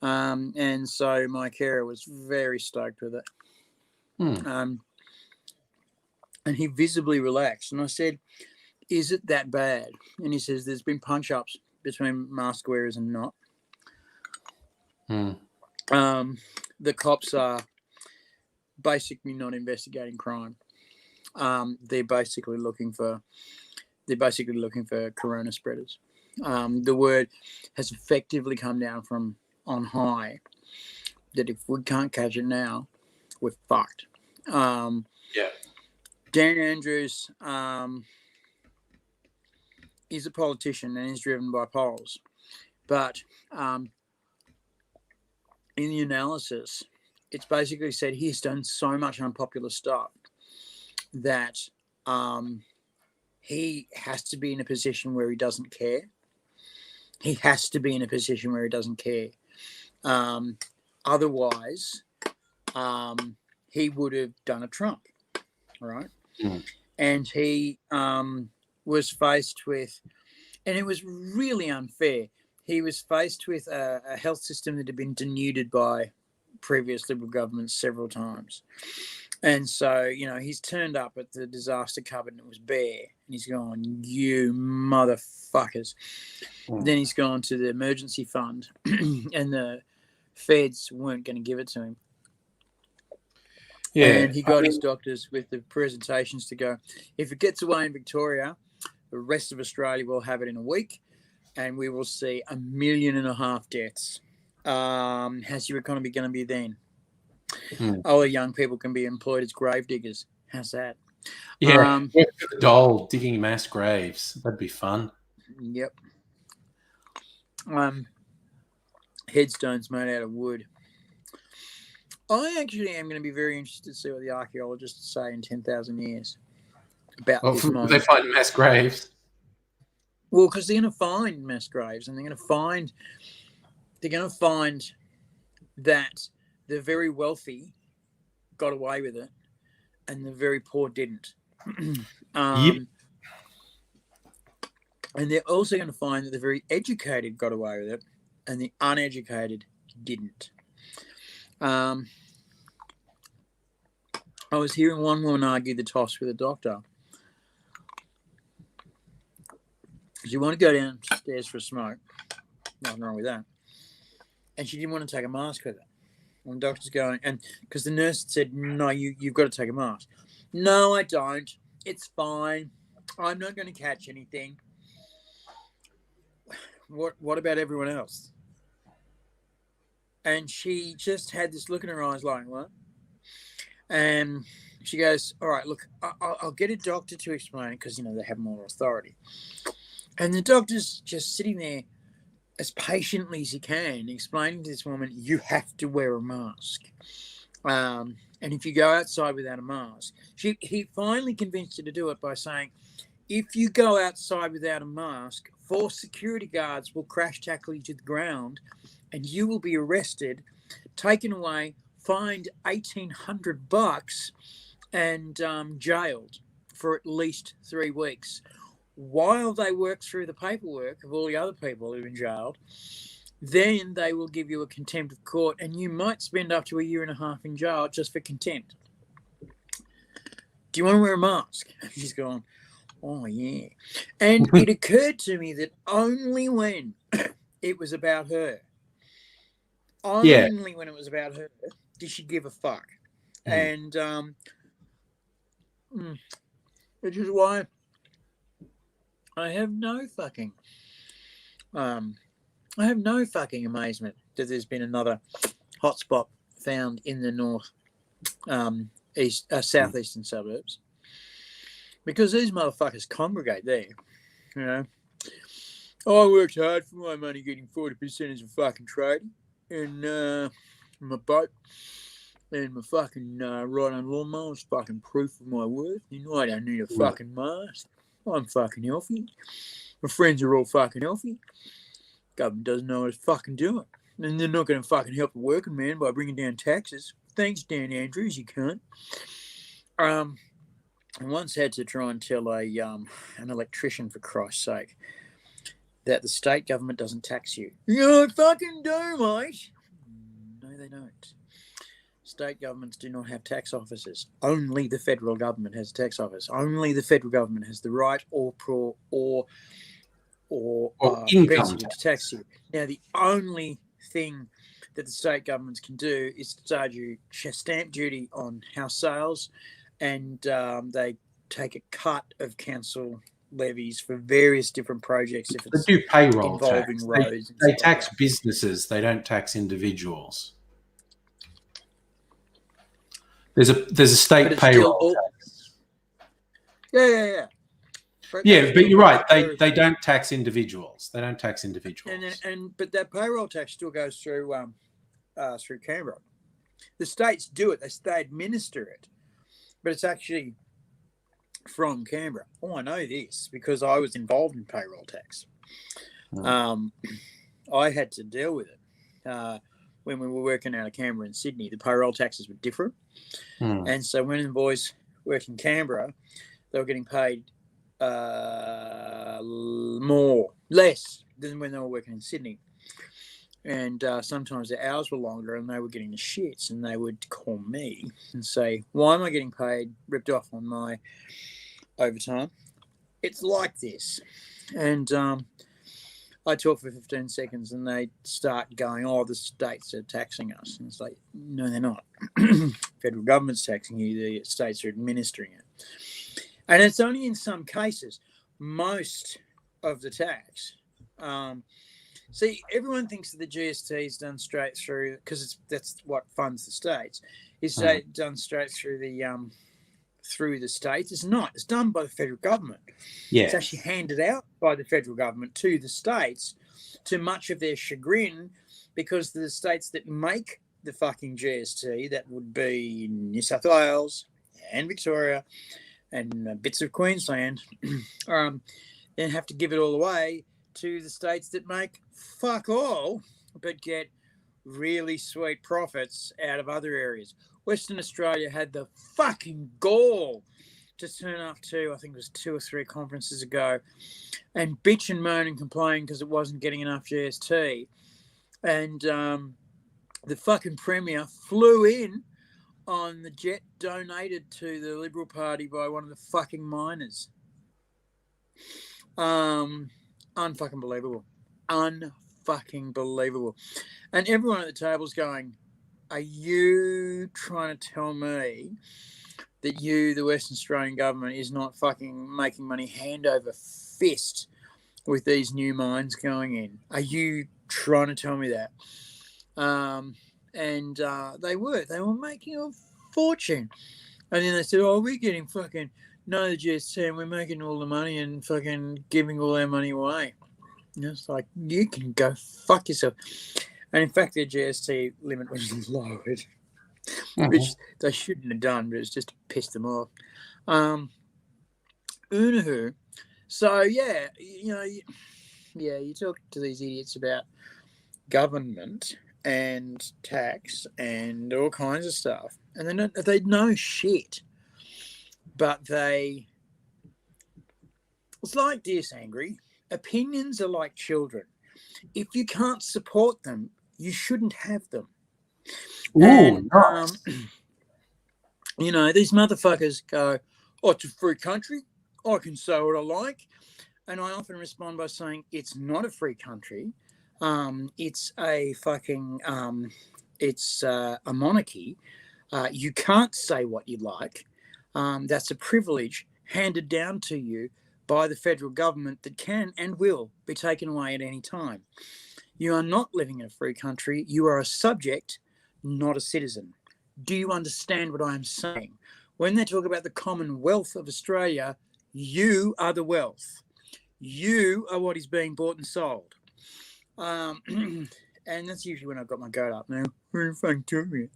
And so my carer was very stoked with it. And he visibly relaxed. And I said, "Is it that bad?" And he says, "There's been punch-ups between mask wearers and not." The cops are basically not investigating crime. They're basically looking for corona spreaders. The word has effectively come down from on high that if we can't catch it now, we're fucked. Dan Andrews is a politician and is driven by polls, but in the analysis, it's basically said he's done so much unpopular stuff that he has to be in a position where he doesn't care. He has to be in a position where he doesn't care. Otherwise, he would have done a Trump, right? And he was faced with, and it was really unfair. He was faced with a health system that had been denuded by previous Liberal governments several times. And so, he's turned up at the disaster cupboard and it was bare. And he's gone, "You motherfuckers." Then he's gone to the emergency fund and the feds weren't going to give it to him. And he got his doctors with the presentations to go, "If it gets away in Victoria, the rest of Australia will have it in a week. And we will see 1.5 million deaths. How's your economy going to be then? All the young people can be employed as grave diggers. How's that?" Yeah, the doll digging mass graves. That'd be fun. Yep. Headstones made out of wood. I actually am going to be very interested to see what the archaeologists say in 10,000 years about this They monument. find mass graves. Well, because they're going to find mass graves, and they're going to find that the very wealthy got away with it, and the very poor didn't. Yep. And they're also going to find that the very educated got away with it, and the uneducated didn't. I was hearing one woman argue the toss with a doctor. She wanted to go downstairs for a smoke. Nothing wrong with that. And she didn't want to take a mask with her. And the doctor's going, and because the nurse said, no, you've got to take a mask. No, I don't. It's fine. I'm not going to catch anything. What about everyone else? And she just had this look in her eyes like, what? And she goes, all right, look, I'll get a doctor to explain it because, they have more authority. And the doctor's just sitting there as patiently as he can, explaining to this woman, you have to wear a mask. And if you go outside without a mask, he finally convinced her to do it by saying, if you go outside without a mask, 4 security guards will crash tackle you to the ground and you will be arrested, taken away, fined $1,800 and jailed for at least 3 weeks. While they work through the paperwork of all the other people who've been jailed, then they will give you a contempt of court, and you might spend up to 1.5 years in jail just for contempt. Do you want to wear a mask? She's gone, oh, yeah. And it occurred to me that only when it was about her, only when it was about her, did she give a fuck. And which is why I have no fucking amazement that there's been another hotspot found in the southeastern suburbs, because these motherfuckers congregate there. I worked hard for my money, getting 40% as a fucking tradie, and my boat and my fucking ride on lawnmower is fucking proof of my worth. I don't need a fucking mask. I'm fucking healthy. My friends are all fucking healthy. Government doesn't know what it's fucking doing. And they're not going to fucking help the working man by bringing down taxes. Thanks, Dan Andrews, you cunt. I once had to try and tell an electrician, for Christ's sake, that the state government doesn't tax you. You fucking do, mate. No, they don't. State governments do not have tax officers. Only the federal government has a tax office. Only the federal government has the right or propensity to tax you. Now, the only thing that the state governments can do is to charge you stamp duty on house sales, and they take a cut of council levies for various different projects. If it's they do payroll involving tax. roads, they tax businesses. They don't tax individuals. There's a state payroll tax. Yeah. But you're right. They don't tax individuals. They don't tax individuals. But that payroll tax still goes through Canberra. The states do it. They administer it, but it's actually from Canberra. Oh, I know this because I was involved in payroll tax. I had to deal with it when we were working out of Canberra and Sydney. The payroll taxes were different, and so when the boys worked in Canberra, they were getting paid less than when they were working in Sydney. And sometimes the hours were longer and they were getting the shits, and they would call me and say, why am I getting paid, ripped off on my overtime? It's like this. And I talk for 15 seconds and they start going, oh, the states are taxing us. And it's like, no, they're not. Federal government's taxing you. The states are administering it. And it's only in some cases. Most of the tax. See, everyone thinks that the GST is done straight through, because that's what funds the states. It's done straight through the through the states. It's not. It's done by the federal government. Yeah. It's actually handed out by the federal government to the states, to much of their chagrin, because the states that make the fucking GST, that would be New South Wales and Victoria and bits of Queensland, then have to give it all away to the states that make fuck all but get really sweet profits out of other areas. Western Australia had the fucking gall to turn up to, I think it was 2 or 3 conferences ago, and bitch and moan and complain because it wasn't getting enough GST. And the fucking Premier flew in on the jet donated to the Liberal Party by one of the fucking miners. Unfucking believable. Unfucking believable. And everyone at the table's going, are you trying to tell me that you, the Western Australian government, is not fucking making money hand over fist with these new mines going in? Are you trying to tell me that? And they were making a fortune. And then they said, oh, we're getting fucking none of the GST and we're making all the money and fucking giving all our money away. And it's like, you can go fuck yourself. And in fact, their GST limit was lowered, which they shouldn't have done, but it's just to piss them off. Unahu. So, yeah, you talk to these idiots about government and tax and all kinds of stuff, and they know shit, but it's like Dear Sangry, opinions are like children. If you can't support them, you shouldn't have them. Ooh, and nice. These motherfuckers go, oh, it's a free country, I can say what I like. And I often respond by saying, it's not a free country. It's a fucking, it's a monarchy. You can't say what you like. That's a privilege handed down to you by the federal government that can and will be taken away at any time. You are not living in a free country. You are a subject, not a citizen. Do you understand what I am saying? When they talk about the Commonwealth of Australia, you are the wealth. You are what is being bought and sold. And that's usually when I've got my goat up now. We're fucking talking.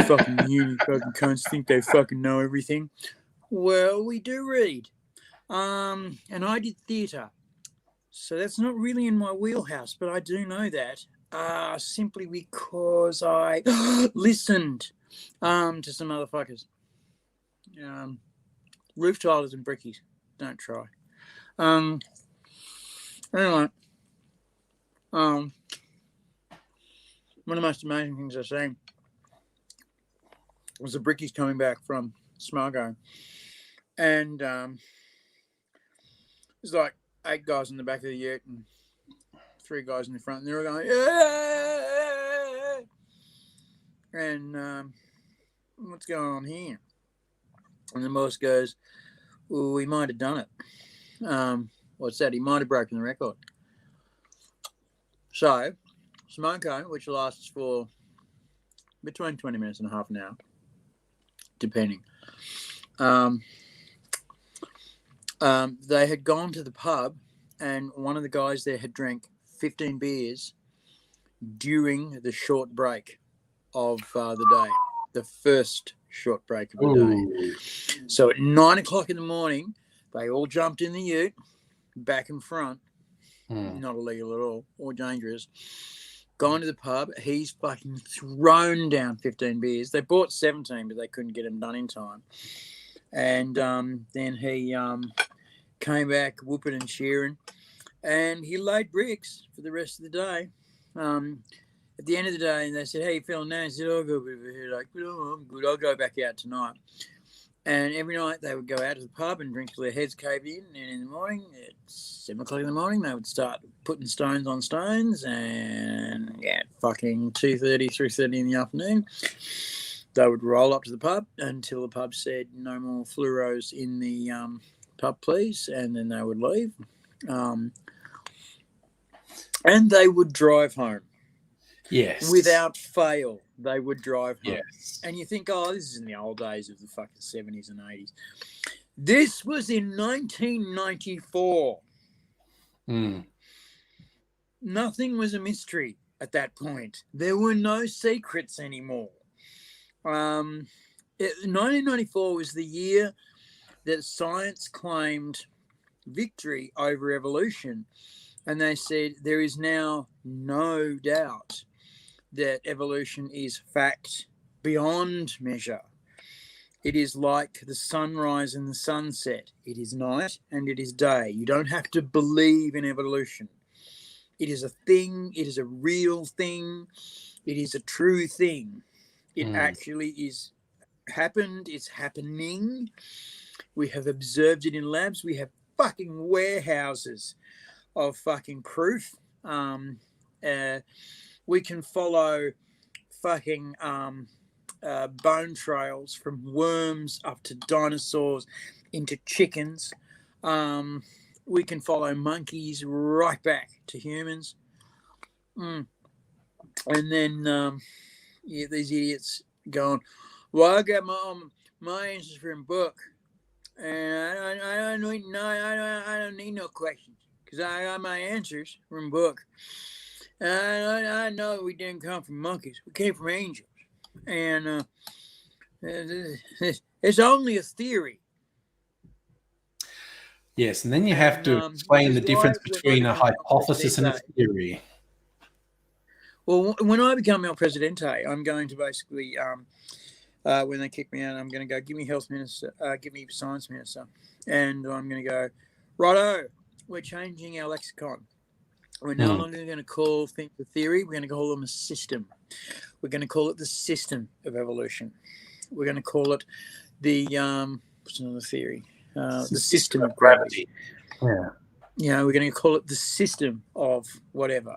Fucking uni fucking cunts think they fucking know everything. Well, we do read. And I did theatre. So that's not really in my wheelhouse, but I do know that simply because I listened to some motherfuckers. Roof tilers and brickies. Don't try. Anyway, one of the most amazing things I've seen was the brickies coming back from Smargo. And there's like 8 guys in the back of the ute and 3 guys in the front, and they're all going, yeah! And what's going on here? And the boss goes, well, we might have done it. What's that? He might have broken the record. So, Smoko, which lasts for between 20 minutes and half an hour, depending. They had gone to the pub, and one of the guys there had drank 15 beers during the short break of the day, the first short break of the day. So at 9 o'clock in the morning, they all jumped in the ute, back and front, not illegal at all, or dangerous, gone to the pub. He's fucking thrown down 15 beers. They bought 17, but they couldn't get them done in time. And then he came back whooping and cheering, and he laid bricks for the rest of the day. At the end of the day, and they said, how you feeling now? He said, I've got a bit of a headache, but I'm good. I'll go back out tonight. And every night they would go out to the pub and drink till their heads caved in. And in the morning, at 7 o'clock in the morning, they would start putting stones on stones. And fucking 2:30, 3:30 in the afternoon, they would roll up to the pub until the pub said, no more fluoros in the pub, please. And then they would leave. And they would drive home. Yes. Without fail, they would drive home. Yes. And you think, oh, this is in the old days of the fucking 70s and 80s. This was in 1994. Nothing was a mystery at that point. There were no secrets anymore. 1994 was the year that science claimed victory over evolution. And they said there is now no doubt that evolution is fact beyond measure. It is like the sunrise and the sunset. It is night and it is day. You don't have to believe in evolution. It is a thing. It is a real thing. It is a true thing. It actually is happened. It's happening. We have observed it in labs. We have fucking warehouses of fucking proof. We can follow fucking bone trails from worms up to dinosaurs into chickens. We can follow monkeys right back to humans. And then these idiots going, well, I got my answers from a book. And I don't need no questions because I got my answers from a book. And I know we didn't come from monkeys. We came from angels. And it's only a theory. Yes, and then you have to explain the difference between a hypothesis and a theory. Well, when I become El Presidente, I'm going to basically, when they kick me out, I'm going to go, give me health minister, give me science minister. And I'm going to go, righto, we're changing our lexicon. We're no longer going to call things a theory. We're going to call them a system. We're going to call it the system of evolution. We're going to call it the, what's another theory? The system of gravity. Yeah. You know, we're going to call it the system of whatever.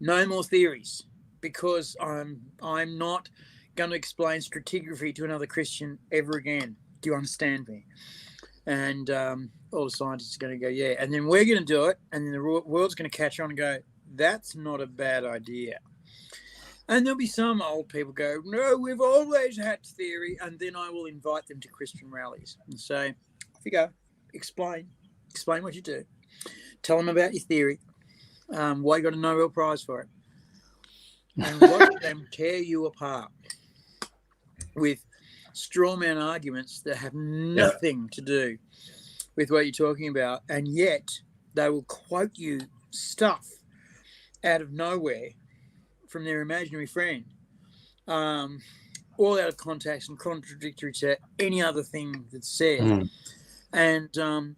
No more theories, because I'm not going to explain stratigraphy to another Christian ever again. Do you understand me? And all the scientists are going to go, yeah. And then we're going to do it, and then the world's going to catch on and go, that's not a bad idea. And there'll be some old people go, no, we've always had theory. And then I will invite them to Christian rallies and say, off you go, explain what you do. Tell them about your theory, why you got a Nobel Prize for it. And watch them tear you apart with straw man arguments that have nothing to do with what you're talking about. And yet they will quote you stuff out of nowhere from their imaginary friend, all out of context and contradictory to any other thing that's said. And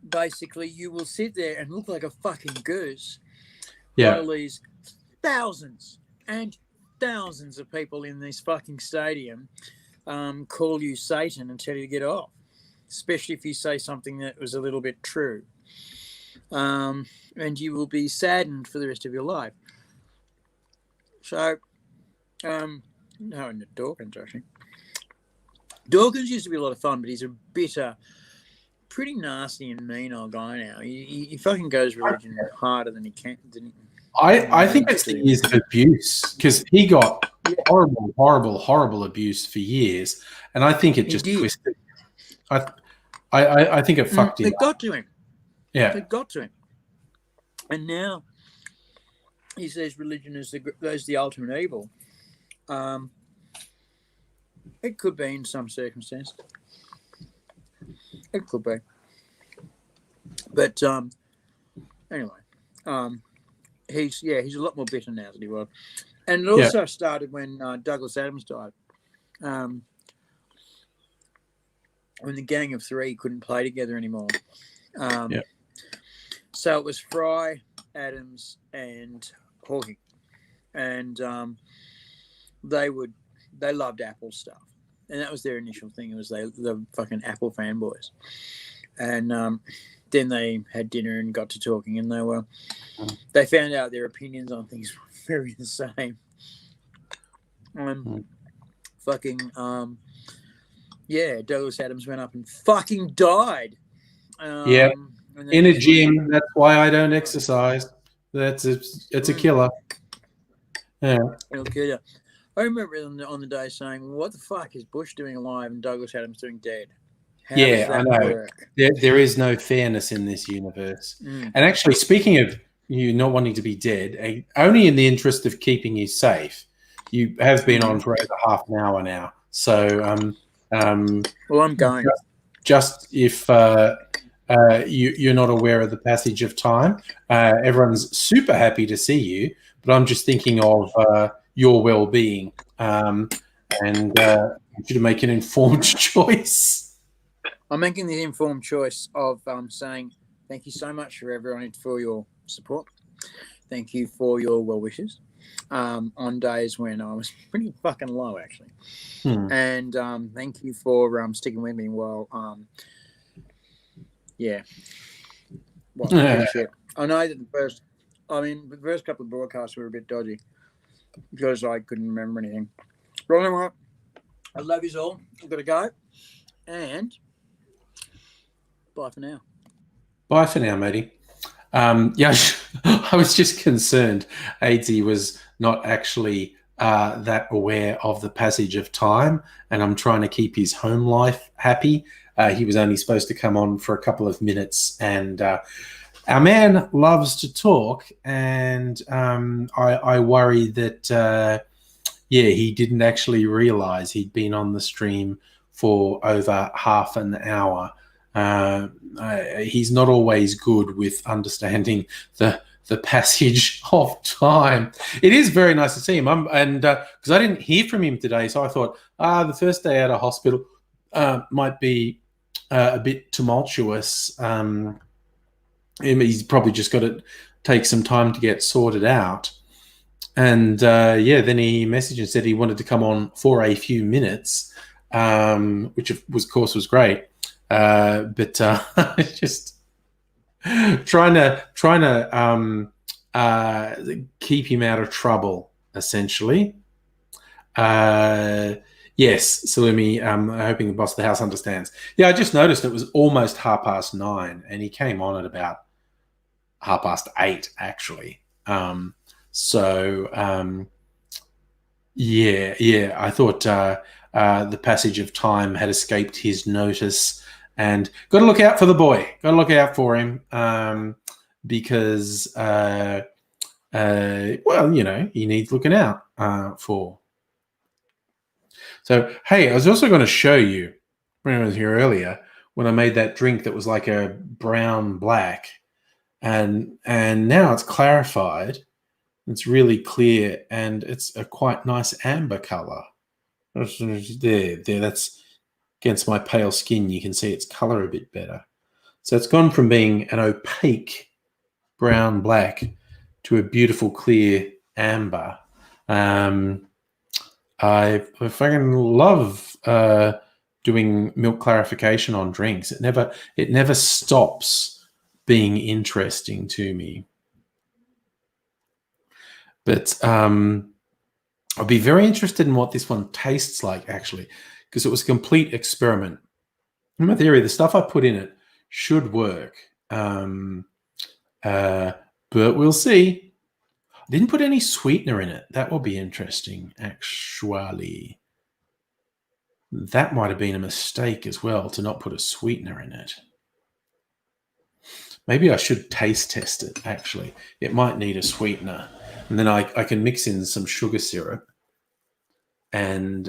basically you will sit there and look like a fucking goose while these thousands and thousands of people in this fucking stadium call you Satan and tell you to get off, especially if you say something that was a little bit true. And you will be saddened for the rest of your life. So, no, and Dawkins, actually. Dawkins used to be a lot of fun, but he's a bitter, pretty nasty and mean old guy now. He fucking goes religion harder than he can. I think it's the years of abuse, because he got horrible abuse for years, and I think it just twisted. I think it fucked him. It got to him. Yeah, it got to him, and now he says religion is the ultimate evil. It could be in some circumstances. It could be, but anyway, he's a lot more bitter now than he was, and it also started when Douglas Adams died. When the Gang of Three couldn't play together anymore. So it was Fry, Adams, and Hawking, and they loved Apple stuff, and that was their initial thing. It was the fucking Apple fanboys, and then they had dinner and got to talking, and they found out their opinions on things were very the same. Douglas Adams went up and fucking died. In a gym. That's why I don't exercise. It's a killer. Yeah. It'll kill you. I remember on the day saying, "What the fuck is Bush doing alive and Douglas Adams doing dead? How does I that know. work?" There is no fairness in this universe. Mm. And actually, speaking of you not wanting to be dead, only in the interest of keeping you safe, you have been on for over half an hour now. So, Well, I'm going. just if you're not aware of the passage of time, everyone's super happy to see you, but I'm just thinking of your well-being, and I want you to make an informed choice. I'm making the informed choice of saying thank you so much for everyone for your support. Thank you for your well wishes on days when I was pretty fucking low, actually. And thank you for sticking with me while, pretty shit. I know that the first couple of broadcasts were a bit dodgy because I couldn't remember anything. Right, anyway, I love you all. I've got to go. And bye for now. Bye for now, matey. I was just concerned Aidsy was not actually that aware of the passage of time, and I'm trying to keep his home life happy. He was only supposed to come on for a couple of minutes, and our man loves to talk, and I worry that, he didn't actually realize he'd been on the stream for over half an hour. He's not always good with understanding the passage of time. It is very nice to see him, because I didn't hear from him today, so I thought the first day out of hospital might be a bit tumultuous. He's probably just got to take some time to get sorted out. And then he messaged and said he wanted to come on for a few minutes, which of course was great. But just trying to keep him out of trouble, essentially. Yes, Salumi, I'm hoping the boss of the house understands. Yeah, I just noticed it was almost 9:30, and he came on at about 8:30, actually. I thought the passage of time had escaped his notice, and got to look out for the boy. Got to look out for him, because, he needs looking out for. So, hey, I was also going to show you, when I was here earlier, when I made that drink that was like a brown black, and now it's clarified. It's really clear, and it's a quite nice amber color. There, that's against my pale skin. You can see its color a bit better. So it's gone from being an opaque brown black to a beautiful clear amber. I fucking love doing milk clarification on drinks. It never stops being interesting to me. But I'd be very interested in what this one tastes like, actually, because it was a complete experiment. In my theory, the stuff I put in it should work. But we'll see. I didn't put any sweetener in it. That will be interesting, actually. That might have been a mistake as well, to not put a sweetener in it. Maybe I should taste test it, actually. It might need a sweetener. And then I can mix in some sugar syrup and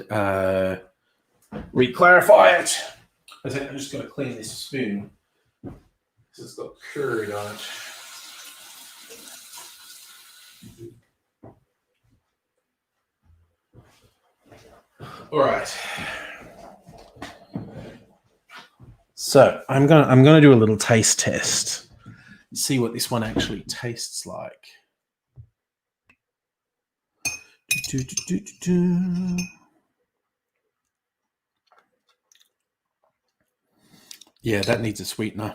re-clarify it. I think I'm just going to clean this spoon because it's got curd on it. All right. So I'm gonna do a little taste test. See what this one actually tastes like. Yeah, that needs a sweetener.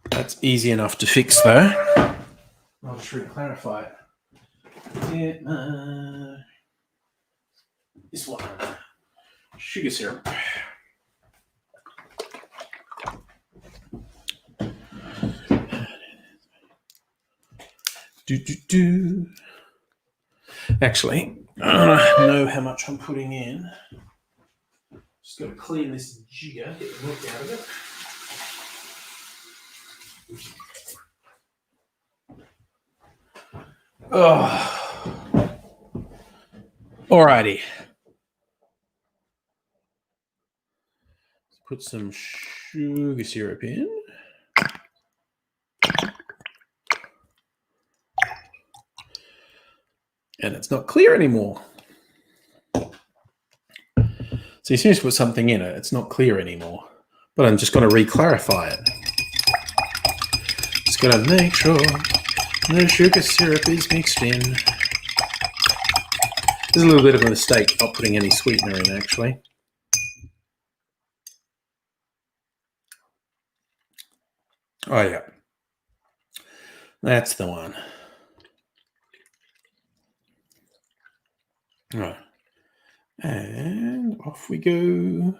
That's easy enough to fix, though. I'll just re-clarify it. Yeah, this one. Sugar syrup. Actually, I don't know how much I'm putting in. Just got to clean this jigger, get the milk out of it. Oh. Alrighty. Put some sugar syrup in. And it's not clear anymore. So as soon as you put something in it, it's not clear anymore. But I'm just going to re-clarify it. Just going to make sure the sugar syrup is mixed in. There's a little bit of a mistake not putting any sweetener in, actually. Oh, yeah. That's the one. All right. And off we go.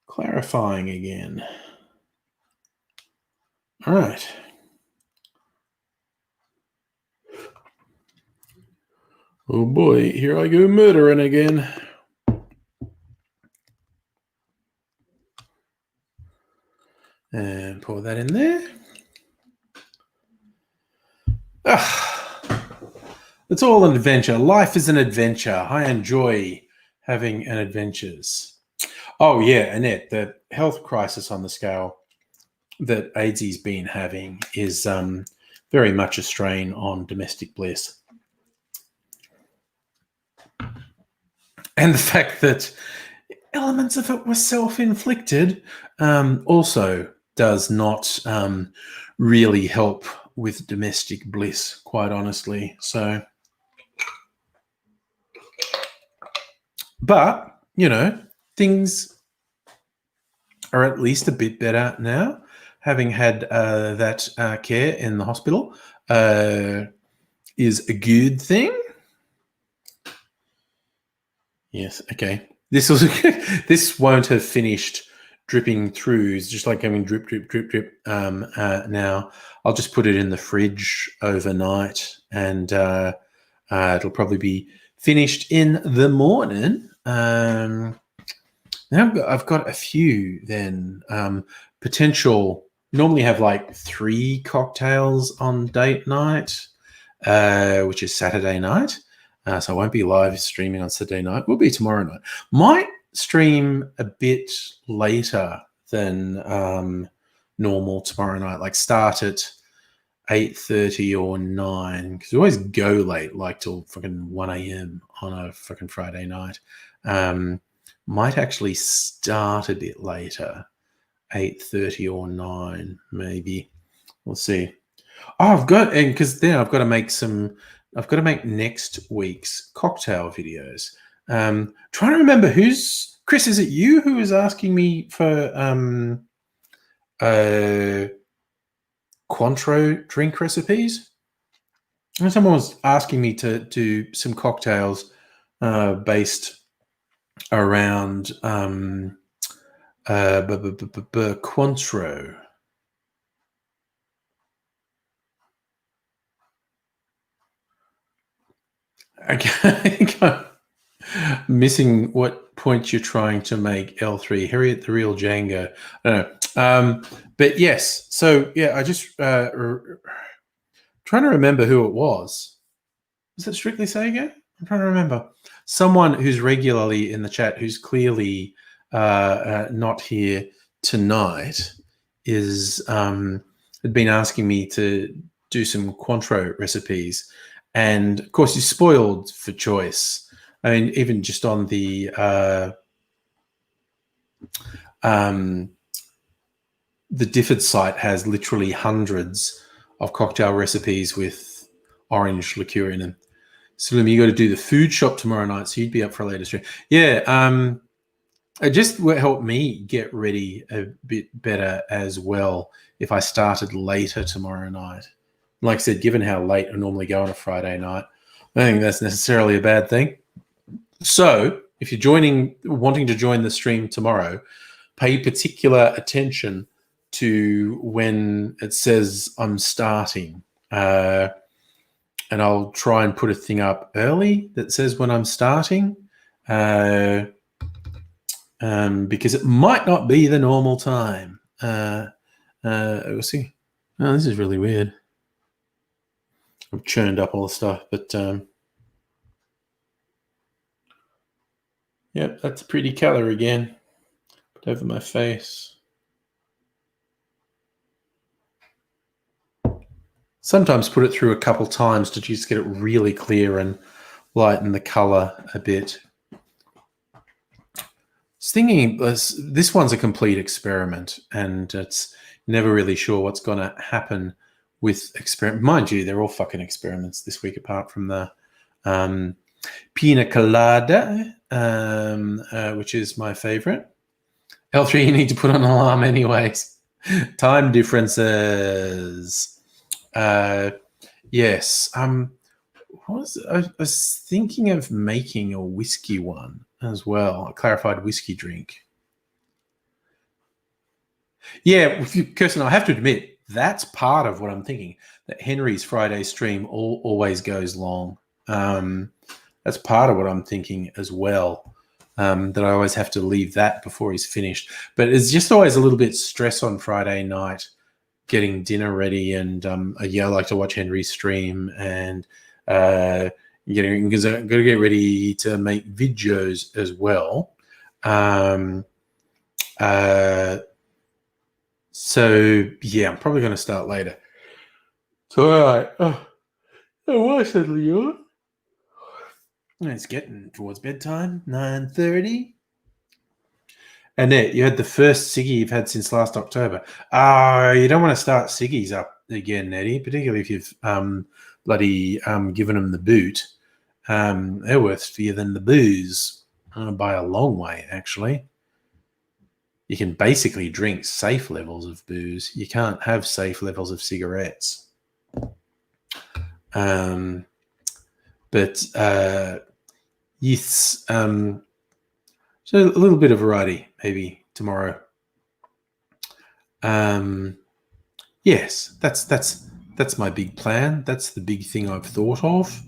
Clarifying again. All right. Oh boy, here I go murdering again. And pour that in there. It's all an adventure. Life is an adventure. I enjoy having an adventures. Oh yeah, Annette, the health crisis on the scale that AIDS's been having is very much a strain on domestic bliss. And the fact that elements of it were self-inflicted also does not really help with domestic bliss, quite honestly. So, but, you know, things are at least a bit better now. Having had that care in the hospital is a good thing. Yes, okay. This won't have finished dripping through. It's just like having drip, drip, drip, drip. Now I'll just put it in the fridge overnight, and it'll probably be finished in the morning. Now I've got a few then potential. Normally have like 3 cocktails on date night, which is Saturday night. So I won't be live streaming on Saturday night. Will be tomorrow night. Might stream a bit later than normal tomorrow night. Like start at 8:30 or 9, because we always go late, like till fucking 1 a.m. on a fucking Friday night. Might actually start a bit later, 8:30 or 9, maybe. We'll see. Oh, I've got to make next week's cocktail videos. Trying to remember Chris, is it you who is asking me for Cointreau drink recipes? And someone was asking me to do some cocktails based around Cointreau. Okay. Missing what point you're trying to make, L3. Harriet the real Django. I don't know. But yes, so yeah, I just trying to remember who it was. Was it Strictly Sega? I'm trying to remember. Someone who's regularly in the chat, who's clearly not here tonight, is had been asking me to do some Cointreau recipes. And of course, you're spoiled for choice. I mean, even just on the Difford site has literally hundreds of cocktail recipes with orange liqueur in them. Slim, you got to do the food shop tomorrow night, so you'd be up for a later stream. Yeah, it just would help me get ready a bit better as well if I started later tomorrow night. Like I said, given how late I normally go on a Friday night, I don't think that's necessarily a bad thing. So if you're wanting to join the stream tomorrow, pay particular attention to when it says I'm starting. and I'll try and put a thing up early that says when I'm starting, because it might not be the normal time. We'll see. Oh, this is really weird. I've churned up all the stuff, but yep, that's a pretty colour again. Put over my face. Sometimes put it through a couple times to just get it really clear and lighten the colour a bit. I was thinking this one's a complete experiment, and it's never really sure what's going to happen with experiment. Mind you, they're all fucking experiments this week, apart from the Pina Colada, which is my favourite. L3, you need to put on an alarm anyways. Time differences. Yes. I was thinking of making a whiskey one as well, a clarified whiskey drink. Yeah, Kirsten, I have to admit, that's part of what I'm thinking, that Henry's Friday stream always goes long. That's part of what I'm thinking as well, that I always have to leave that before he's finished. But it's just always a little bit stress on Friday night, getting dinner ready, and I like to watch Henry's stream, and because I've got to get ready to make videos as well. So yeah, I'm probably going to start later. So all right. Why suddenly yawn? It's getting towards bedtime. 9:30. Annette, you had the first ciggy you've had since last October. You don't want to start ciggies up again, Nettie, particularly if you've bloody given them the boot. They're worse for you than the booze by a long way, actually. You can basically drink safe levels of booze. You can't have safe levels of cigarettes. But yes, so a little bit of variety maybe tomorrow. Yes, that's my big plan. That's the big thing I've thought of.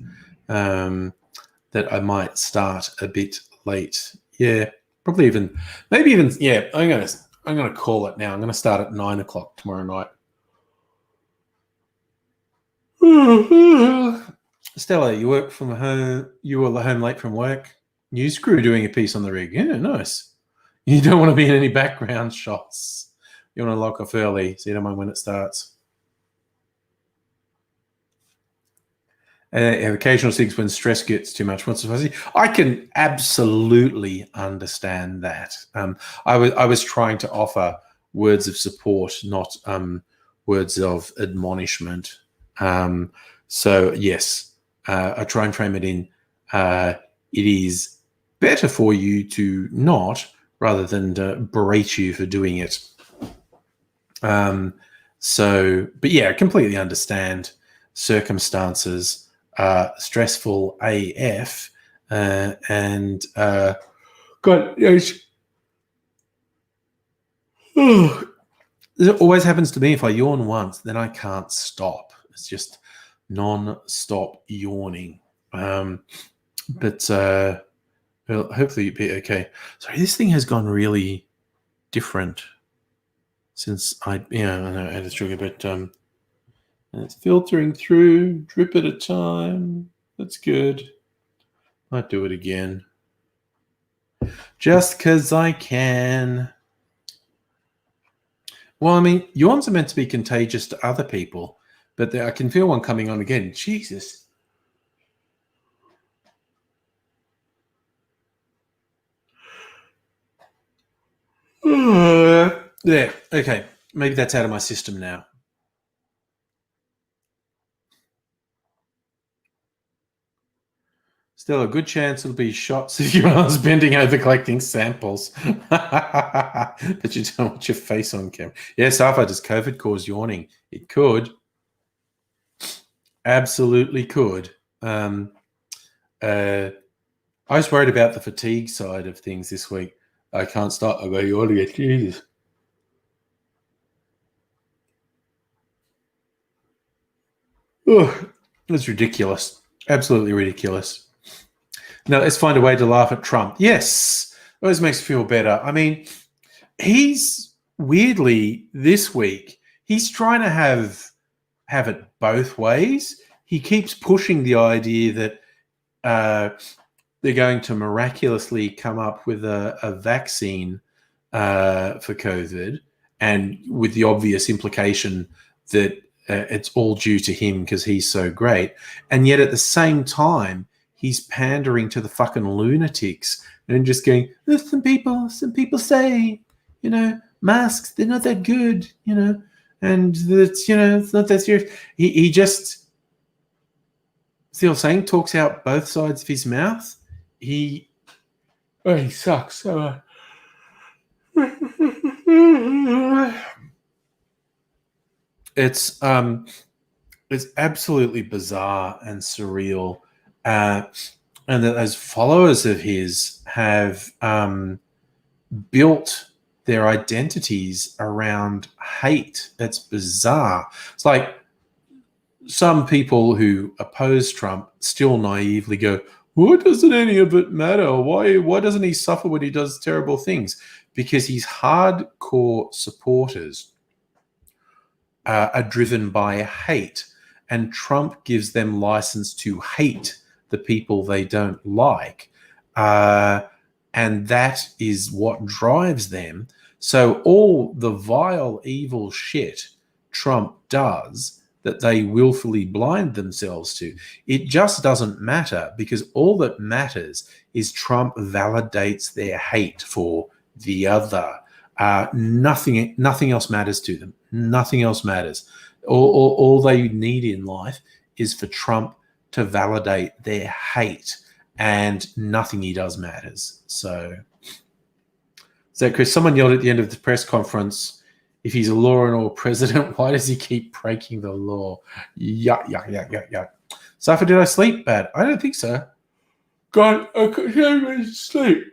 That I might start a bit late. Yeah, probably maybe even. Yeah, I'm gonna call it now. I'm gonna start at 9 o'clock tomorrow night. Stella, you work from home. You were home late from work. You screw doing a piece on the rig. Yeah, nice. You don't want to be in any background shots. You want to lock off early, so you don't mind when it starts. Occasional things when stress gets too much. What's fuzzy? I can absolutely understand that. I was trying to offer words of support, not words of admonishment. So yes, I try and frame it in. It is better for you to not, rather than to berate you for doing it. But yeah, I completely understand circumstances. Stressful AF, and God, it always happens to me. If I yawn once, then I can't stop. It's just non-stop yawning. But well, hopefully you'll be okay. Sorry, this thing has gone really different since I had a sugar, but and it's filtering through, drip at a time. That's good. Might do it again. Just because I can. Well, I mean, yawns are meant to be contagious to other people, but I can feel one coming on again. Jesus. There. Okay. Maybe that's out of my system now. Still a good chance it'll be shots if you're bending over collecting samples. But you don't want your face on camera. Yes, Alpha, does COVID cause yawning? It could. Absolutely could. I was worried about the fatigue side of things this week. I can't stop. I go yawning at Jesus. It's ridiculous. Absolutely ridiculous. Now, let's find a way to laugh at Trump. Yes. It always makes me feel better. I mean, he's weirdly this week, he's trying to have it both ways. He keeps pushing the idea that they're going to miraculously come up with a vaccine for COVID, and with the obvious implication that it's all due to him because he's so great. And yet at the same time, he's pandering to the fucking lunatics and just going, some people say, masks, they're not that good, and that's, it's not that serious. He just, see what I'm saying, talks out both sides of his mouth. He sucks so it's absolutely bizarre and surreal, and that those followers of his have built their identities around hate. That's bizarre. It's like some people who oppose Trump still naively go, why doesn't any of it matter? Why doesn't he suffer when he does terrible things? Because his hardcore supporters are driven by hate, and Trump gives them license to hate the people they don't like. And that is what drives them. So all the vile, evil shit Trump does that they willfully blind themselves to, it just doesn't matter, because all that matters is Trump validates their hate for the other. Nothing else matters to them. Nothing else matters. All they need in life is for Trump to validate their hate, and nothing he does matters. So Chris, someone yelled at the end of the press conference, if he's a law and order president, why does he keep breaking the law? Yeah. Safa, did I sleep bad? I don't think so. God, I can't even sleep.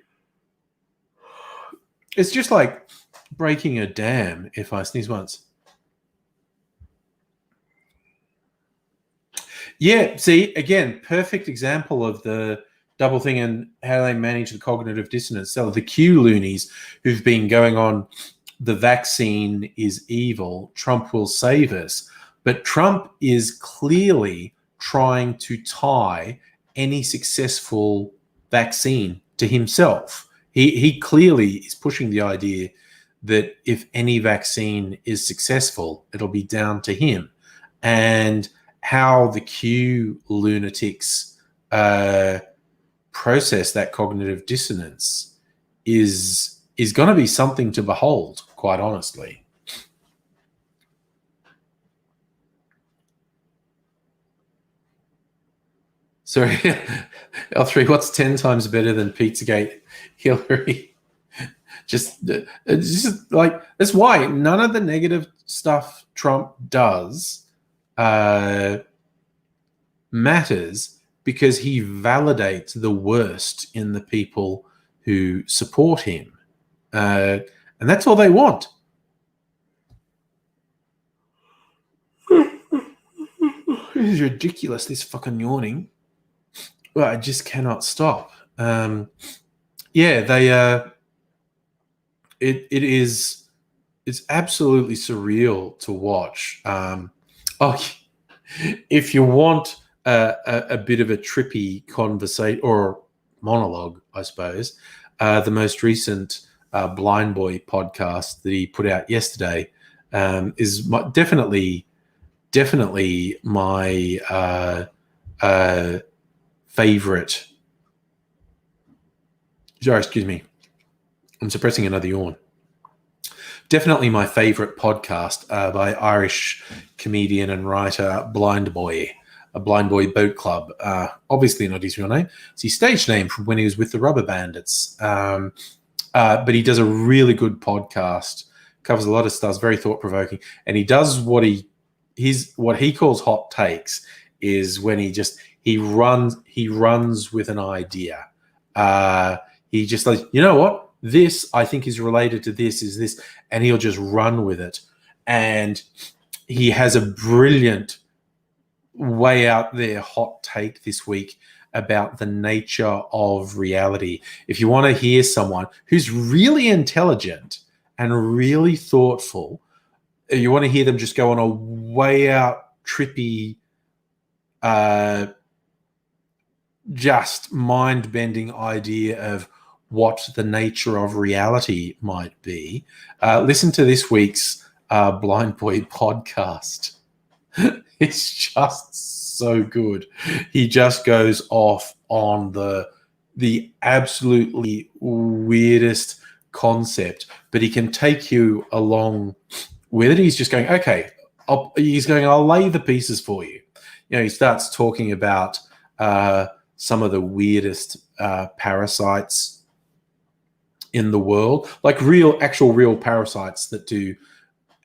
It's just like breaking a dam if I sneeze once. Yeah, see, again, perfect example of the double thing and how they manage the cognitive dissonance. So the Q loonies who've been going on, the vaccine is evil, Trump will save us. But Trump is clearly trying to tie any successful vaccine to himself. He clearly is pushing the idea that if any vaccine is successful, it'll be down to him. And how the Q lunatics process that cognitive dissonance is going to be something to behold, quite honestly. Sorry, L3, what's 10 times better than Pizzagate Hillary? just like, that's why none of the negative stuff Trump does matters, because he validates the worst in the people who support him. And that's all they want. This is ridiculous, this fucking yawning. Well, I just cannot stop. It's absolutely surreal to watch. If you want a bit of a trippy conversation or monologue, I suppose, the most recent Blind Boy podcast that he put out yesterday is definitely my favorite. Sorry, excuse me. I'm suppressing another yawn. Definitely my favorite podcast by Irish comedian and writer Blind Boy, a Blind Boy Boat Club. Obviously not his real name. It's his stage name from when he was with the Rubber Bandits. But he does a really good podcast, covers a lot of stuff, very thought-provoking. And he does what he calls hot takes, is when he runs with an idea. He just like, you know what? This I think is related to this, is this, and he'll just run with it. And he has a brilliant way out there hot take this week about the nature of reality. If you want to hear someone who's really intelligent and really thoughtful, you want to hear them just go on a way out trippy, just mind-bending idea of what the nature of reality might be, listen to this week's Blind Boy podcast. It's just so good. He just goes off on the absolutely weirdest concept, but he can take you along with it. He's just going, okay, I'll lay the pieces for you. He starts talking about some of the weirdest parasites in the world, like actual real parasites that do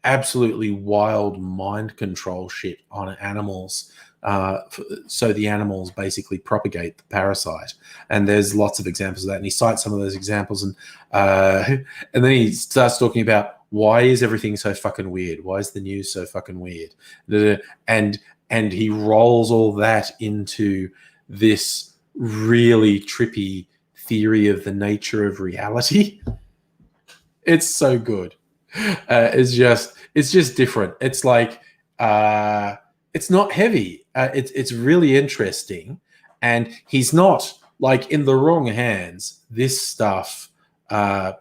absolutely wild mind control shit on animals. So the animals basically propagate the parasite. And there's lots of examples of that. And he cites some of those examples. And then he starts talking about, why is everything so fucking weird? Why is the news so fucking weird? And he rolls all that into this really trippy theory of the nature of reality. It's so good. It's just different. It's like it's not heavy. It's really interesting, and he's not like in the wrong hands. This stuff would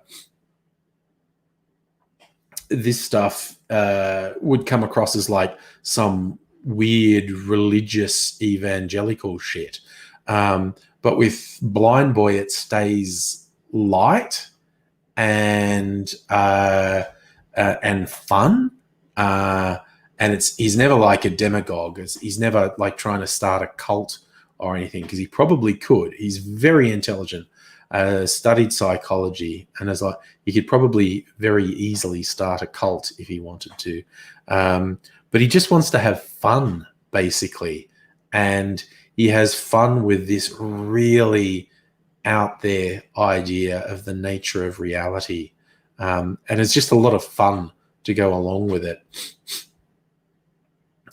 come across as like some weird religious evangelical shit. But with Blind Boy, it stays light and fun. And he's never like a demagogue. He's never like trying to start a cult or anything, because he probably could. He's very intelligent, studied psychology, and he could probably very easily start a cult if he wanted to. But he just wants to have fun, basically. And he has fun with this really out there idea of the nature of reality. And it's just a lot of fun to go along with it.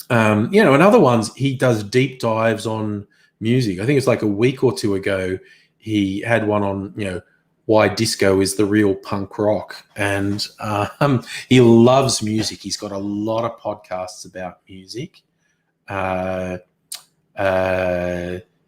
And other ones, he does deep dives on music. I think it's like a week or two ago, he had one on, why disco is the real punk rock. And he loves music. He's got a lot of podcasts about music.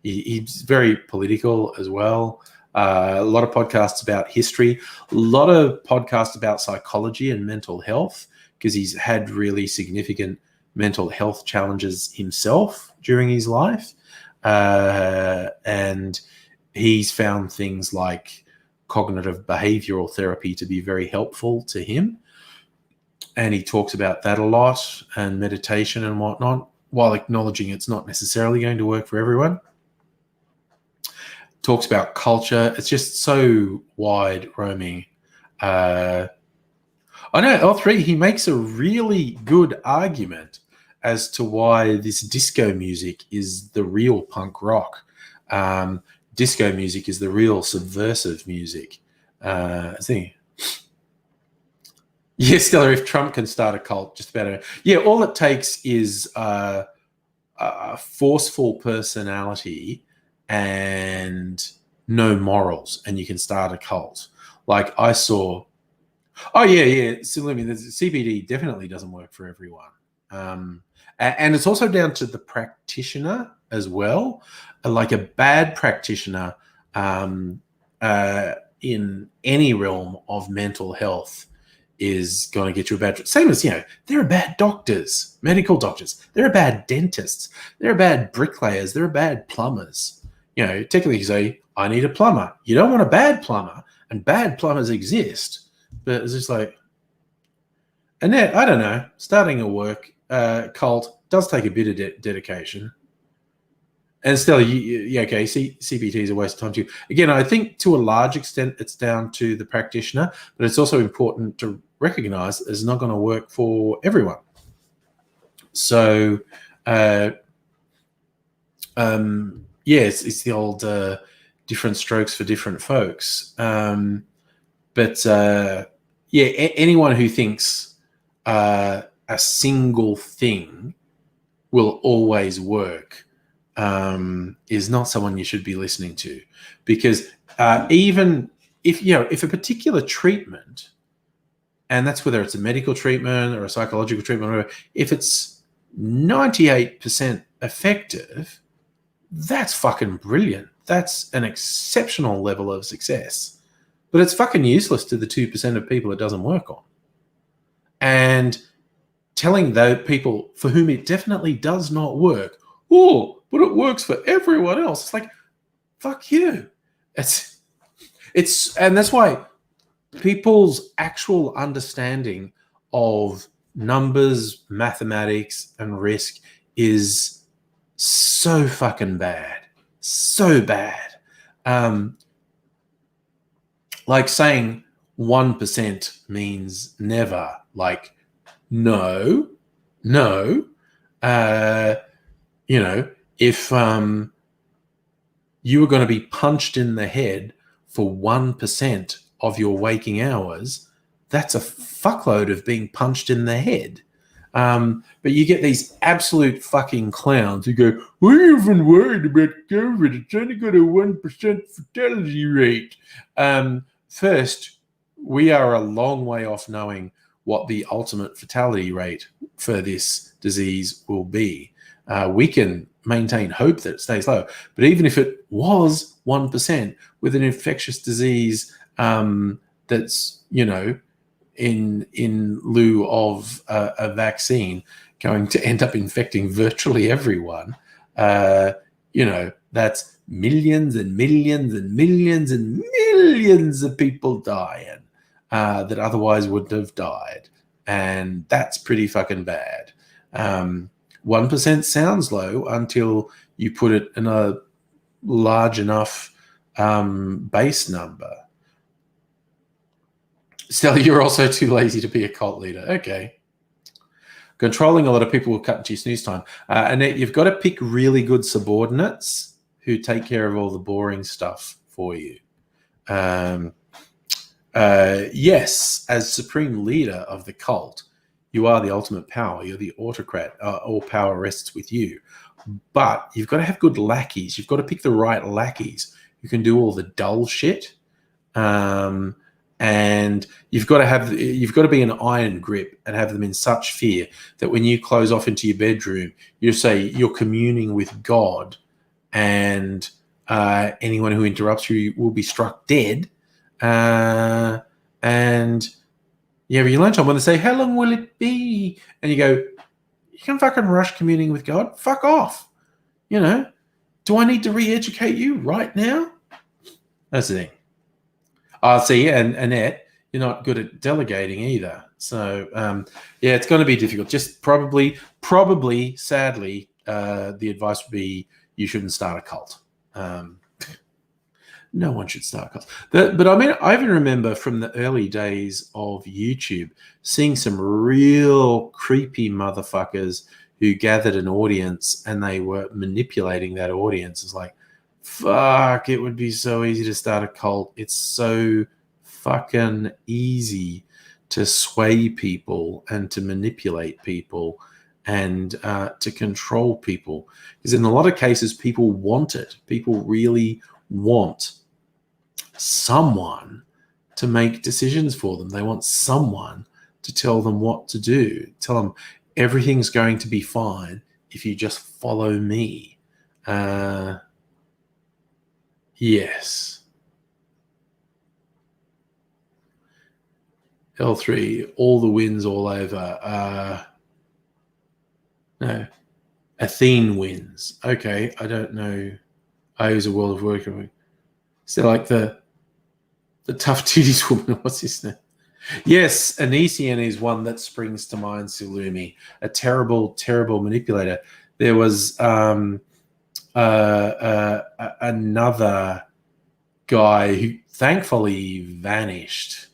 He's very political as well. A lot of podcasts about history, a lot of podcasts about psychology and mental health, because he's had really significant mental health challenges himself during his life. And he's found things like cognitive behavioral therapy to be very helpful to him. And he talks about that a lot, and meditation and whatnot, while acknowledging it's not necessarily going to work for everyone. Talks about culture. It's just so wide roaming. I know, L3, he makes a really good argument as to why this disco music is the real punk rock. Disco music is the real subversive music. I think. Yeah, Stella, if Trump can start a cult, just about it. Yeah, all it takes is a forceful personality and no morals, and you can start a cult. Like I saw. Oh yeah. So I mean, the CBD definitely doesn't work for everyone, and it's also down to the practitioner as well. Like a bad practitioner in any realm of mental health is going to get you a bad. Same as there are bad doctors, medical doctors. There are bad dentists. There are bad bricklayers. There are bad plumbers. Technically you say, I need a plumber. You don't want a bad plumber, and bad plumbers exist. But it's just like, and then, I don't know, starting a work cult does take a bit of dedication. And still, okay, CBT is a waste of time too. Again, I think to a large extent it's down to the practitioner, but it's also important to recognize it's not going to work for everyone. So, it's the old different strokes for different folks. Anyone who thinks a single thing will always work is not someone you should be listening to, because even if if a particular treatment, and that's whether it's a medical treatment or a psychological treatment, or whatever, if it's 98% effective, that's fucking brilliant. That's an exceptional level of success. But it's fucking useless to the 2% of people it doesn't work on. And telling those people for whom it definitely does not work, oh, but it works for everyone else. It's like, fuck you. And that's why people's actual understanding of numbers, mathematics, and risk is so fucking bad. So bad. Like saying 1% means never. Like, no. If you were going to be punched in the head for 1% of your waking hours, that's a fuckload of being punched in the head. But you get these absolute fucking clowns who go, we're even worried about COVID. It's only got a 1% fatality rate. First, we are a long way off knowing what the ultimate fatality rate for this disease will be. We can maintain hope that it stays low. But even if it was 1% with an infectious disease that's, in lieu of a vaccine going to end up infecting virtually everyone, that's millions and millions and millions and millions of people dying that otherwise wouldn't have died. And that's pretty fucking bad. 1% sounds low until you put it in a large enough base number. Stella, you're also too lazy to be a cult leader. Okay. Controlling a lot of people will cut into your snooze time. Annette, you've got to pick really good subordinates who take care of all the boring stuff for you. Yes, as supreme leader of the cult, you are the ultimate power. You're the autocrat. All power rests with you. But you've got to have good lackeys. You've got to pick the right lackeys who can do all the dull shit. And you've got to be an iron grip and have them in such fear that when you close off into your bedroom, you say you're communing with God, and anyone who interrupts you will be struck dead. And you have your lunchtime when they say, how long will it be? And you go, you can fucking rush communing with God. Fuck off. Do I need to re-educate you right now? That's the thing. See, and Annette, you're not good at delegating either. So, it's going to be difficult. Just probably, sadly, the advice would be you shouldn't start a cult. No one should start a cult. But I mean, I even remember from the early days of YouTube seeing some real creepy motherfuckers who gathered an audience and they were manipulating that audience. It's like, fuck, it would be so easy to start a cult. It's so fucking easy to sway people and to manipulate people and to control people. Because in a lot of cases, people want it. People really want someone to make decisions for them. They want someone to tell them what to do, tell them everything's going to be fine if you just follow me. Yes. L3, all the wins all over. No. Athene wins. Okay, I don't know. I use a World of Warcraft. So like the tough titties woman, what's his name? Yes, Anisian is one that springs to mind, Silumi. A terrible, terrible manipulator. There was another guy who thankfully vanished.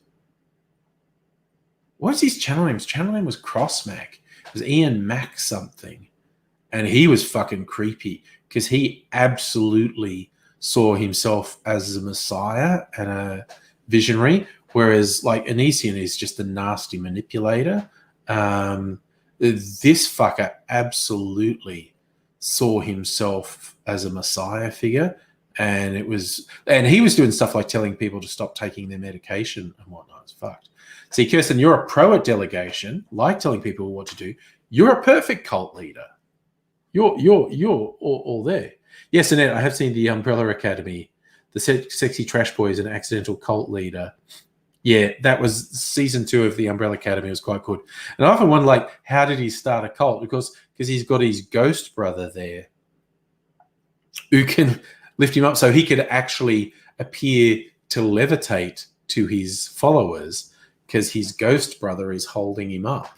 What's his channel name? His channel name was Crossmac. It was Ian Mac something. And he was fucking creepy because he absolutely saw himself as a messiah and a visionary, whereas like Anisian is just a nasty manipulator. This fucker absolutely saw himself as a messiah figure, and he was doing stuff like telling people to stop taking their medication and whatnot. It's fucked. See, Kirsten, you're a pro at delegation, like telling people what to do. You're a perfect cult leader. You're all there. Yes, Annette, I have seen the Umbrella Academy. The Sexy Trash Boy is an accidental cult leader. Yeah, that was season 2 of the Umbrella Academy. It was quite good. And I often wonder, like, how did he start a cult? Because he's got his ghost brother there who can lift him up so he could actually appear to levitate to his followers because his ghost brother is holding him up.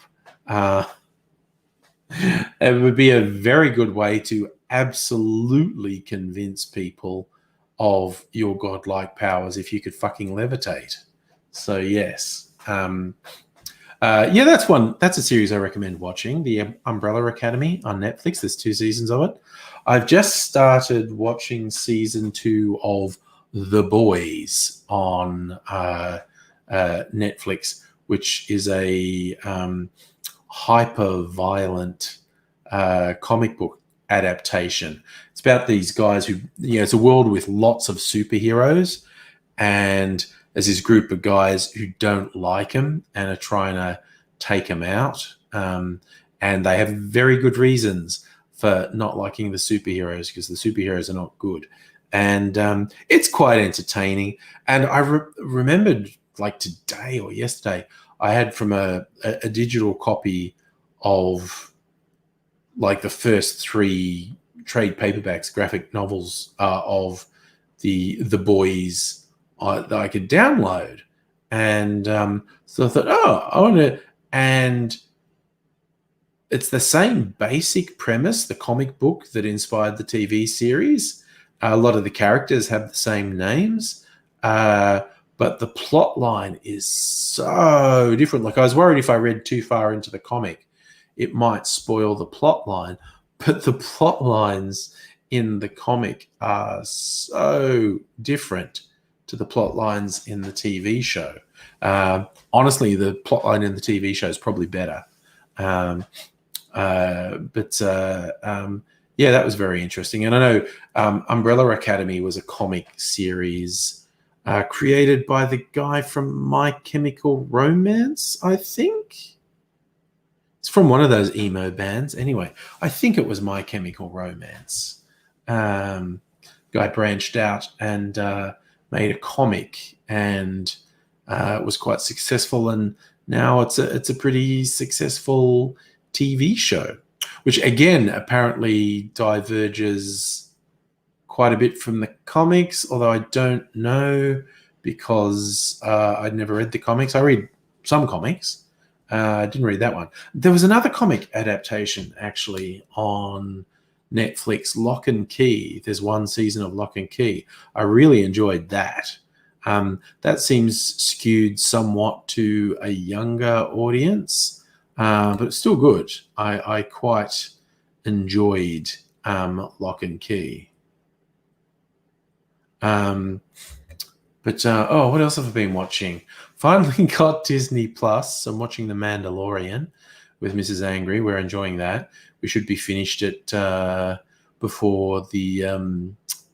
It would be a very good way to absolutely convince people of your godlike powers if you could fucking levitate. So yes, yeah, that's one. That's a series I recommend watching. The Umbrella Academy on Netflix. There's 2 seasons of it. I've just started watching season 2 of The Boys on Netflix, which is a hyper-violent comic book adaptation. It's about these guys who, it's a world with lots of superheroes, and there's this group of guys who don't like him and are trying to take him out. And they have very good reasons for not liking the superheroes because the superheroes are not good. And it's quite entertaining. And I remembered, like today or yesterday, I had from a digital copy of like the first 3 trade paperbacks, graphic novels of the Boys that I could download. And so I thought, I want to, and it's the same basic premise, the comic book that inspired the TV series. A lot of the characters have the same names, but the plot line is so different. Like, I was worried if I read too far into the comic, it might spoil the plot line, but the plot lines in the comic are so different to the plot lines in the TV show. Honestly, the plot line in the TV show is probably better. Yeah, that was very interesting. And I know Umbrella Academy was a comic series created by the guy from My Chemical Romance, I think. It's from one of those emo bands. Anyway, I think it was My Chemical Romance. Guy branched out and made a comic and was quite successful, and now it's a pretty successful TV show, which again apparently diverges quite a bit from the comics, although I don't know because I'd never read the comics. I read some comics. I didn't read that one. There was another comic adaptation actually on Netflix, Lock and Key. There's 1 season of Lock and Key. I really enjoyed that. That seems skewed somewhat to a younger audience, but it's still good. I quite enjoyed Lock and Key. But what else have I been watching? Finally got Disney Plus. I'm watching The Mandalorian with Mrs. Angry. We're enjoying that. We should be finished it before the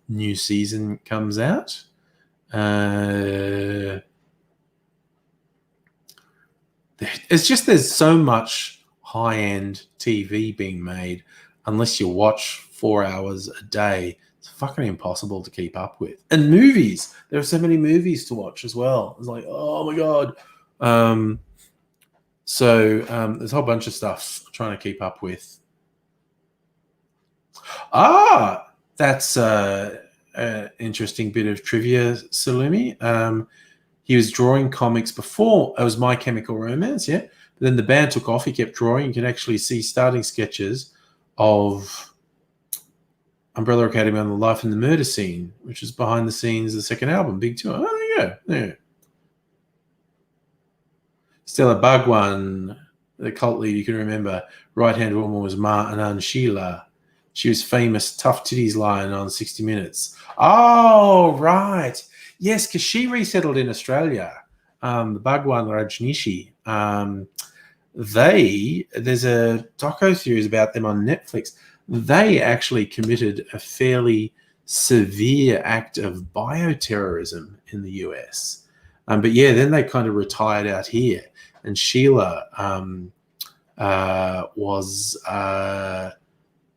new season comes out. There's so much high-end TV being made. Unless you watch 4 hours a day, it's fucking impossible to keep up with. And movies. There are so many movies to watch as well. It's like, oh my God. So there's a whole bunch of stuff I'm trying to keep up with. That's an interesting bit of trivia, Salumi. He was drawing comics before. It was My Chemical Romance, yeah. But then the band took off. He kept drawing. You can actually see starting sketches of Umbrella Academy on the Life and the Murder Scene, which is behind the scenes of the second album, Big Tour. Oh, there you go. There. Stella Bhagwan, the cult leader, you can remember. Right-hand woman was Ma Anand Sheila. She was famous tough titties line on 60 Minutes. Oh, right. Yes, because she resettled in Australia. The Bhagwan Rajnishi. there's a docu-series about them on Netflix. They actually committed a fairly severe act of bioterrorism in the US. But yeah, then they kind of retired out here. And Sheila was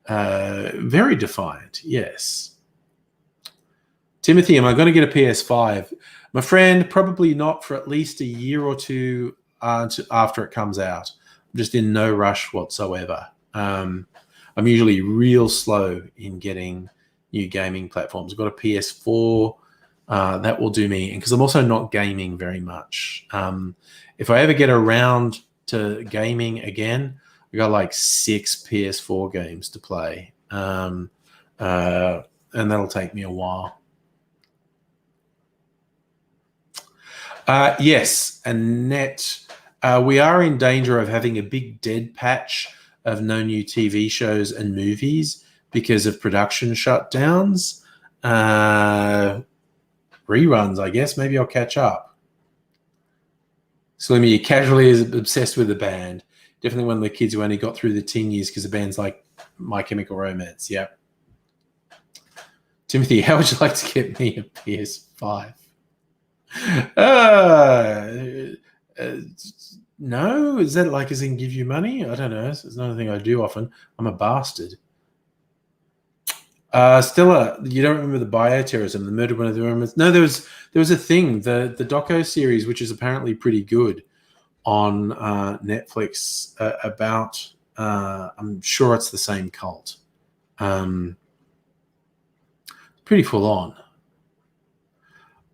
very defiant, yes. Timothy, am I going to get a PS5? My friend, probably not for at least a year or two after it comes out. I'm just in no rush whatsoever. I'm usually real slow in getting new gaming platforms. I've got a PS4. That will do me. And because I'm also not gaming very much. If I ever get around to gaming again, I got like 6 PS4 games to play. And that'll take me a while. Yes, Annette, we are in danger of having a big dead patch of no new TV shows and movies because of production shutdowns. Reruns, I guess. Maybe I'll catch up. Slimmy, you're casually obsessed with the band. Definitely one of the kids who only got through the teen years because the band's like My Chemical Romance. Yep. Timothy, how would you like to get me a PS5? No, is that like as in give you money? I don't know. It's not a thing I do often. I'm a bastard. Stella, you don't remember the bioterrorism, the murder one of the women? No, there was a thing, the doco series, which is apparently pretty good on Netflix about. I'm sure it's the same cult. Pretty full on.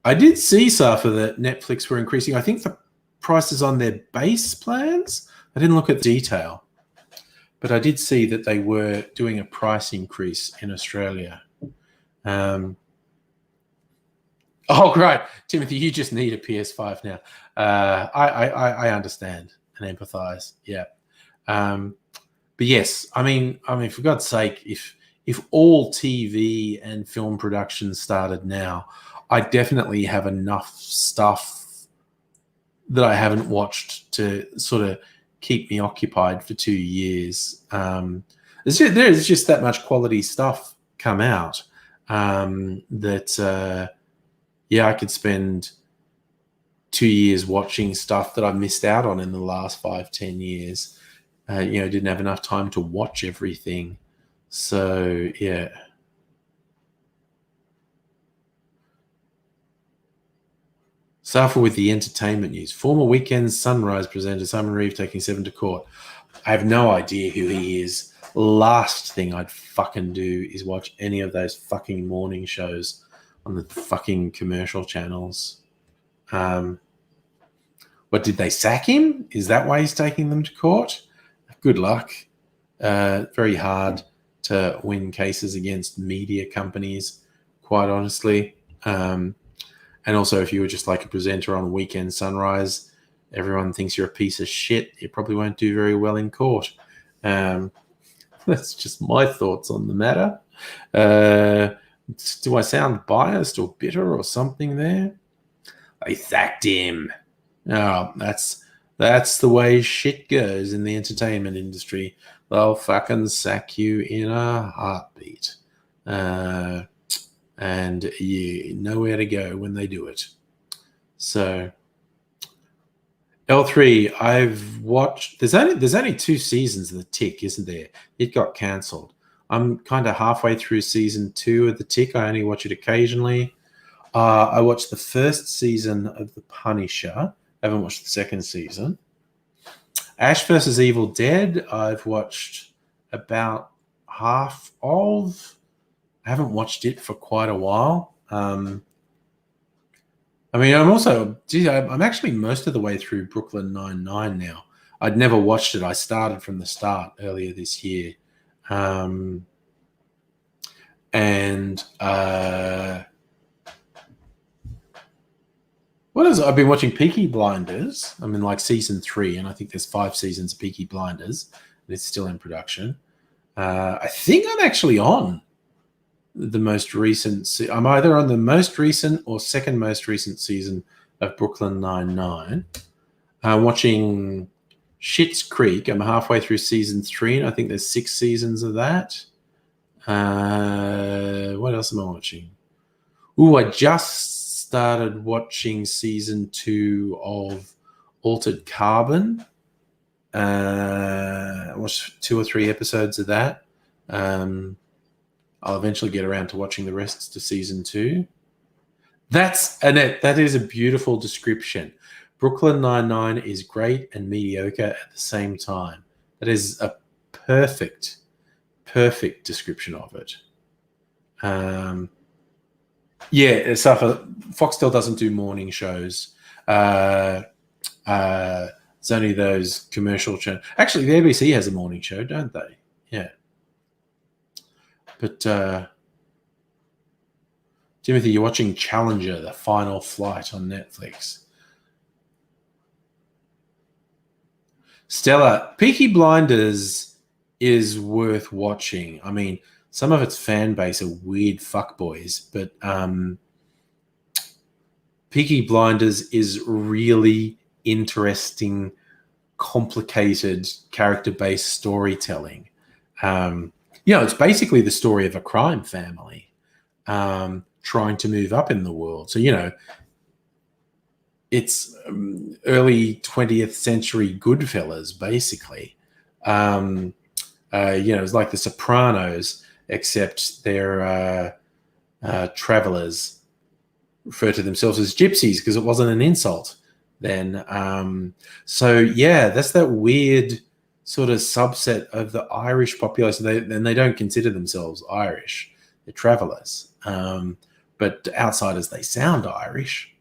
I did see, Safa, that Netflix were increasing. I think the prices on their base plans. I didn't look at the detail, but I did see that they were doing a price increase in Australia. Oh, right, Timothy, you just need a PS5 now. I understand and empathise. Yeah, but yes, I mean, for God's sake, if all TV and film production started now, I definitely have enough stuff that I haven't watched to sort of keep me occupied for 2 years. There's just that much quality stuff come out that I could spend 2 years watching stuff that I missed out on in the last 5-10 years. Didn't have enough time to watch everything. So, yeah. Safa with the entertainment news. Former Weekend Sunrise presenter Simon Reeve taking 7 to court. I have no idea who he is. Last thing I'd fucking do is watch any of those fucking morning shows on the fucking commercial channels. What, did they sack him? Is that why he's taking them to court? Good luck. Very hard to win cases against media companies, quite honestly. And also, if you were just like a presenter on Weekend Sunrise, everyone thinks you're a piece of shit. You probably won't do very well in court. That's just my thoughts on the matter. Do I sound biased or bitter or something there? They sacked him. Oh, that's the way shit goes in the entertainment industry. They'll fucking sack you in a heartbeat. And you know where to go when they do it. So L3, I've watched. There's only 2 seasons of The Tick, isn't there? It got cancelled. I'm kind of halfway through season 2 of The Tick. I only watch it occasionally. I watched the first season of The Punisher. I haven't watched the second season. Ash vs. Evil Dead, I've watched about half of. I haven't watched it for quite a while. I'm actually most of the way through Brooklyn Nine-Nine now. I'd never watched it. I started from the start earlier this year. What else? I've been watching Peaky Blinders. I'm in like season 3, and I think there's 5 seasons of Peaky Blinders, and it's still in production. I think I'm actually on the most recent. I'm either on the most recent or second most recent season of Brooklyn Nine-Nine. Watching Schitt's Creek. I'm halfway through season 3, and I think there's 6 seasons of that. What else am I watching? Ooh, I just started watching season 2 of Altered Carbon. I watched 2 or 3 episodes of that. I'll eventually get around to watching the rest to season 2. That's Annette. That is a beautiful description. Brooklyn Nine-Nine is great and mediocre at the same time. That is a perfect description of it. Foxtel doesn't do morning shows. It's only those commercial channels. Actually, the ABC has a morning show, don't they? Yeah. But Timothy, you're watching Challenger, The Final Flight on Netflix. Stella, Peaky Blinders is worth watching. I mean, some of its fan base are weird fuckboys, but Peaky Blinders is really interesting, complicated, character-based storytelling. It's basically the story of a crime family trying to move up in the world. So, it's early 20th century Goodfellas, basically. It's like The Sopranos, except they're travelers, refer to themselves as gypsies because it wasn't an insult then. That's that weird sort of subset of the Irish population. They don't consider themselves Irish. They're travelers. But outsiders, they sound Irish.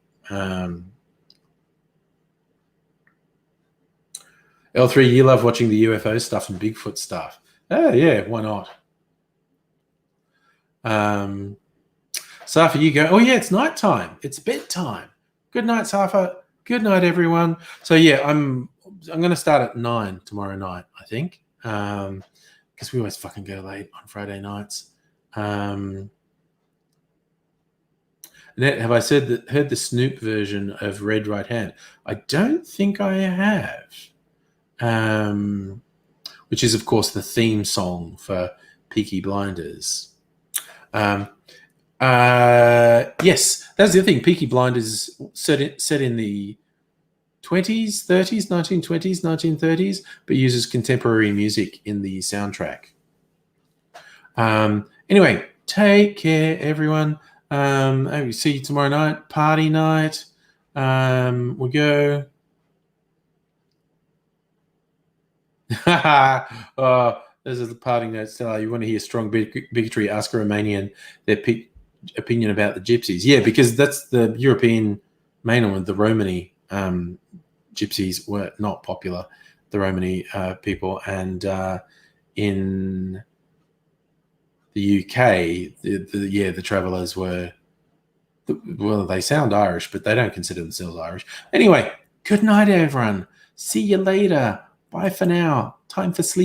L3, you love watching the UFO stuff and Bigfoot stuff. Oh, yeah, why not? Safa, you go, oh, yeah, it's nighttime. It's bedtime. Good night, Safa. Good night, everyone. So, yeah, I'm going to start at 9 tomorrow night, I think, because we always fucking go late on Friday nights. Annette, have I heard the Snoop version of Red Right Hand? I don't think I have. Which is, of course, the theme song for Peaky Blinders. Yes, that's the other thing. Peaky Blinders set in the 20s, 30s, 1920s, 1930s, but uses contemporary music in the soundtrack. Anyway, take care, everyone. Maybe see you tomorrow night. Party night. We'll go. This is the parting note. Stella, you want to hear strong bigotry? Ask a Romanian their opinion about the gypsies. Yeah, because that's the European mainland. The Romani gypsies were not popular. The Romani people, and in the UK, the travellers were. Well, they sound Irish, but they don't consider themselves Irish. Anyway, good night, everyone. See you later. Bye for now. Time for sleep.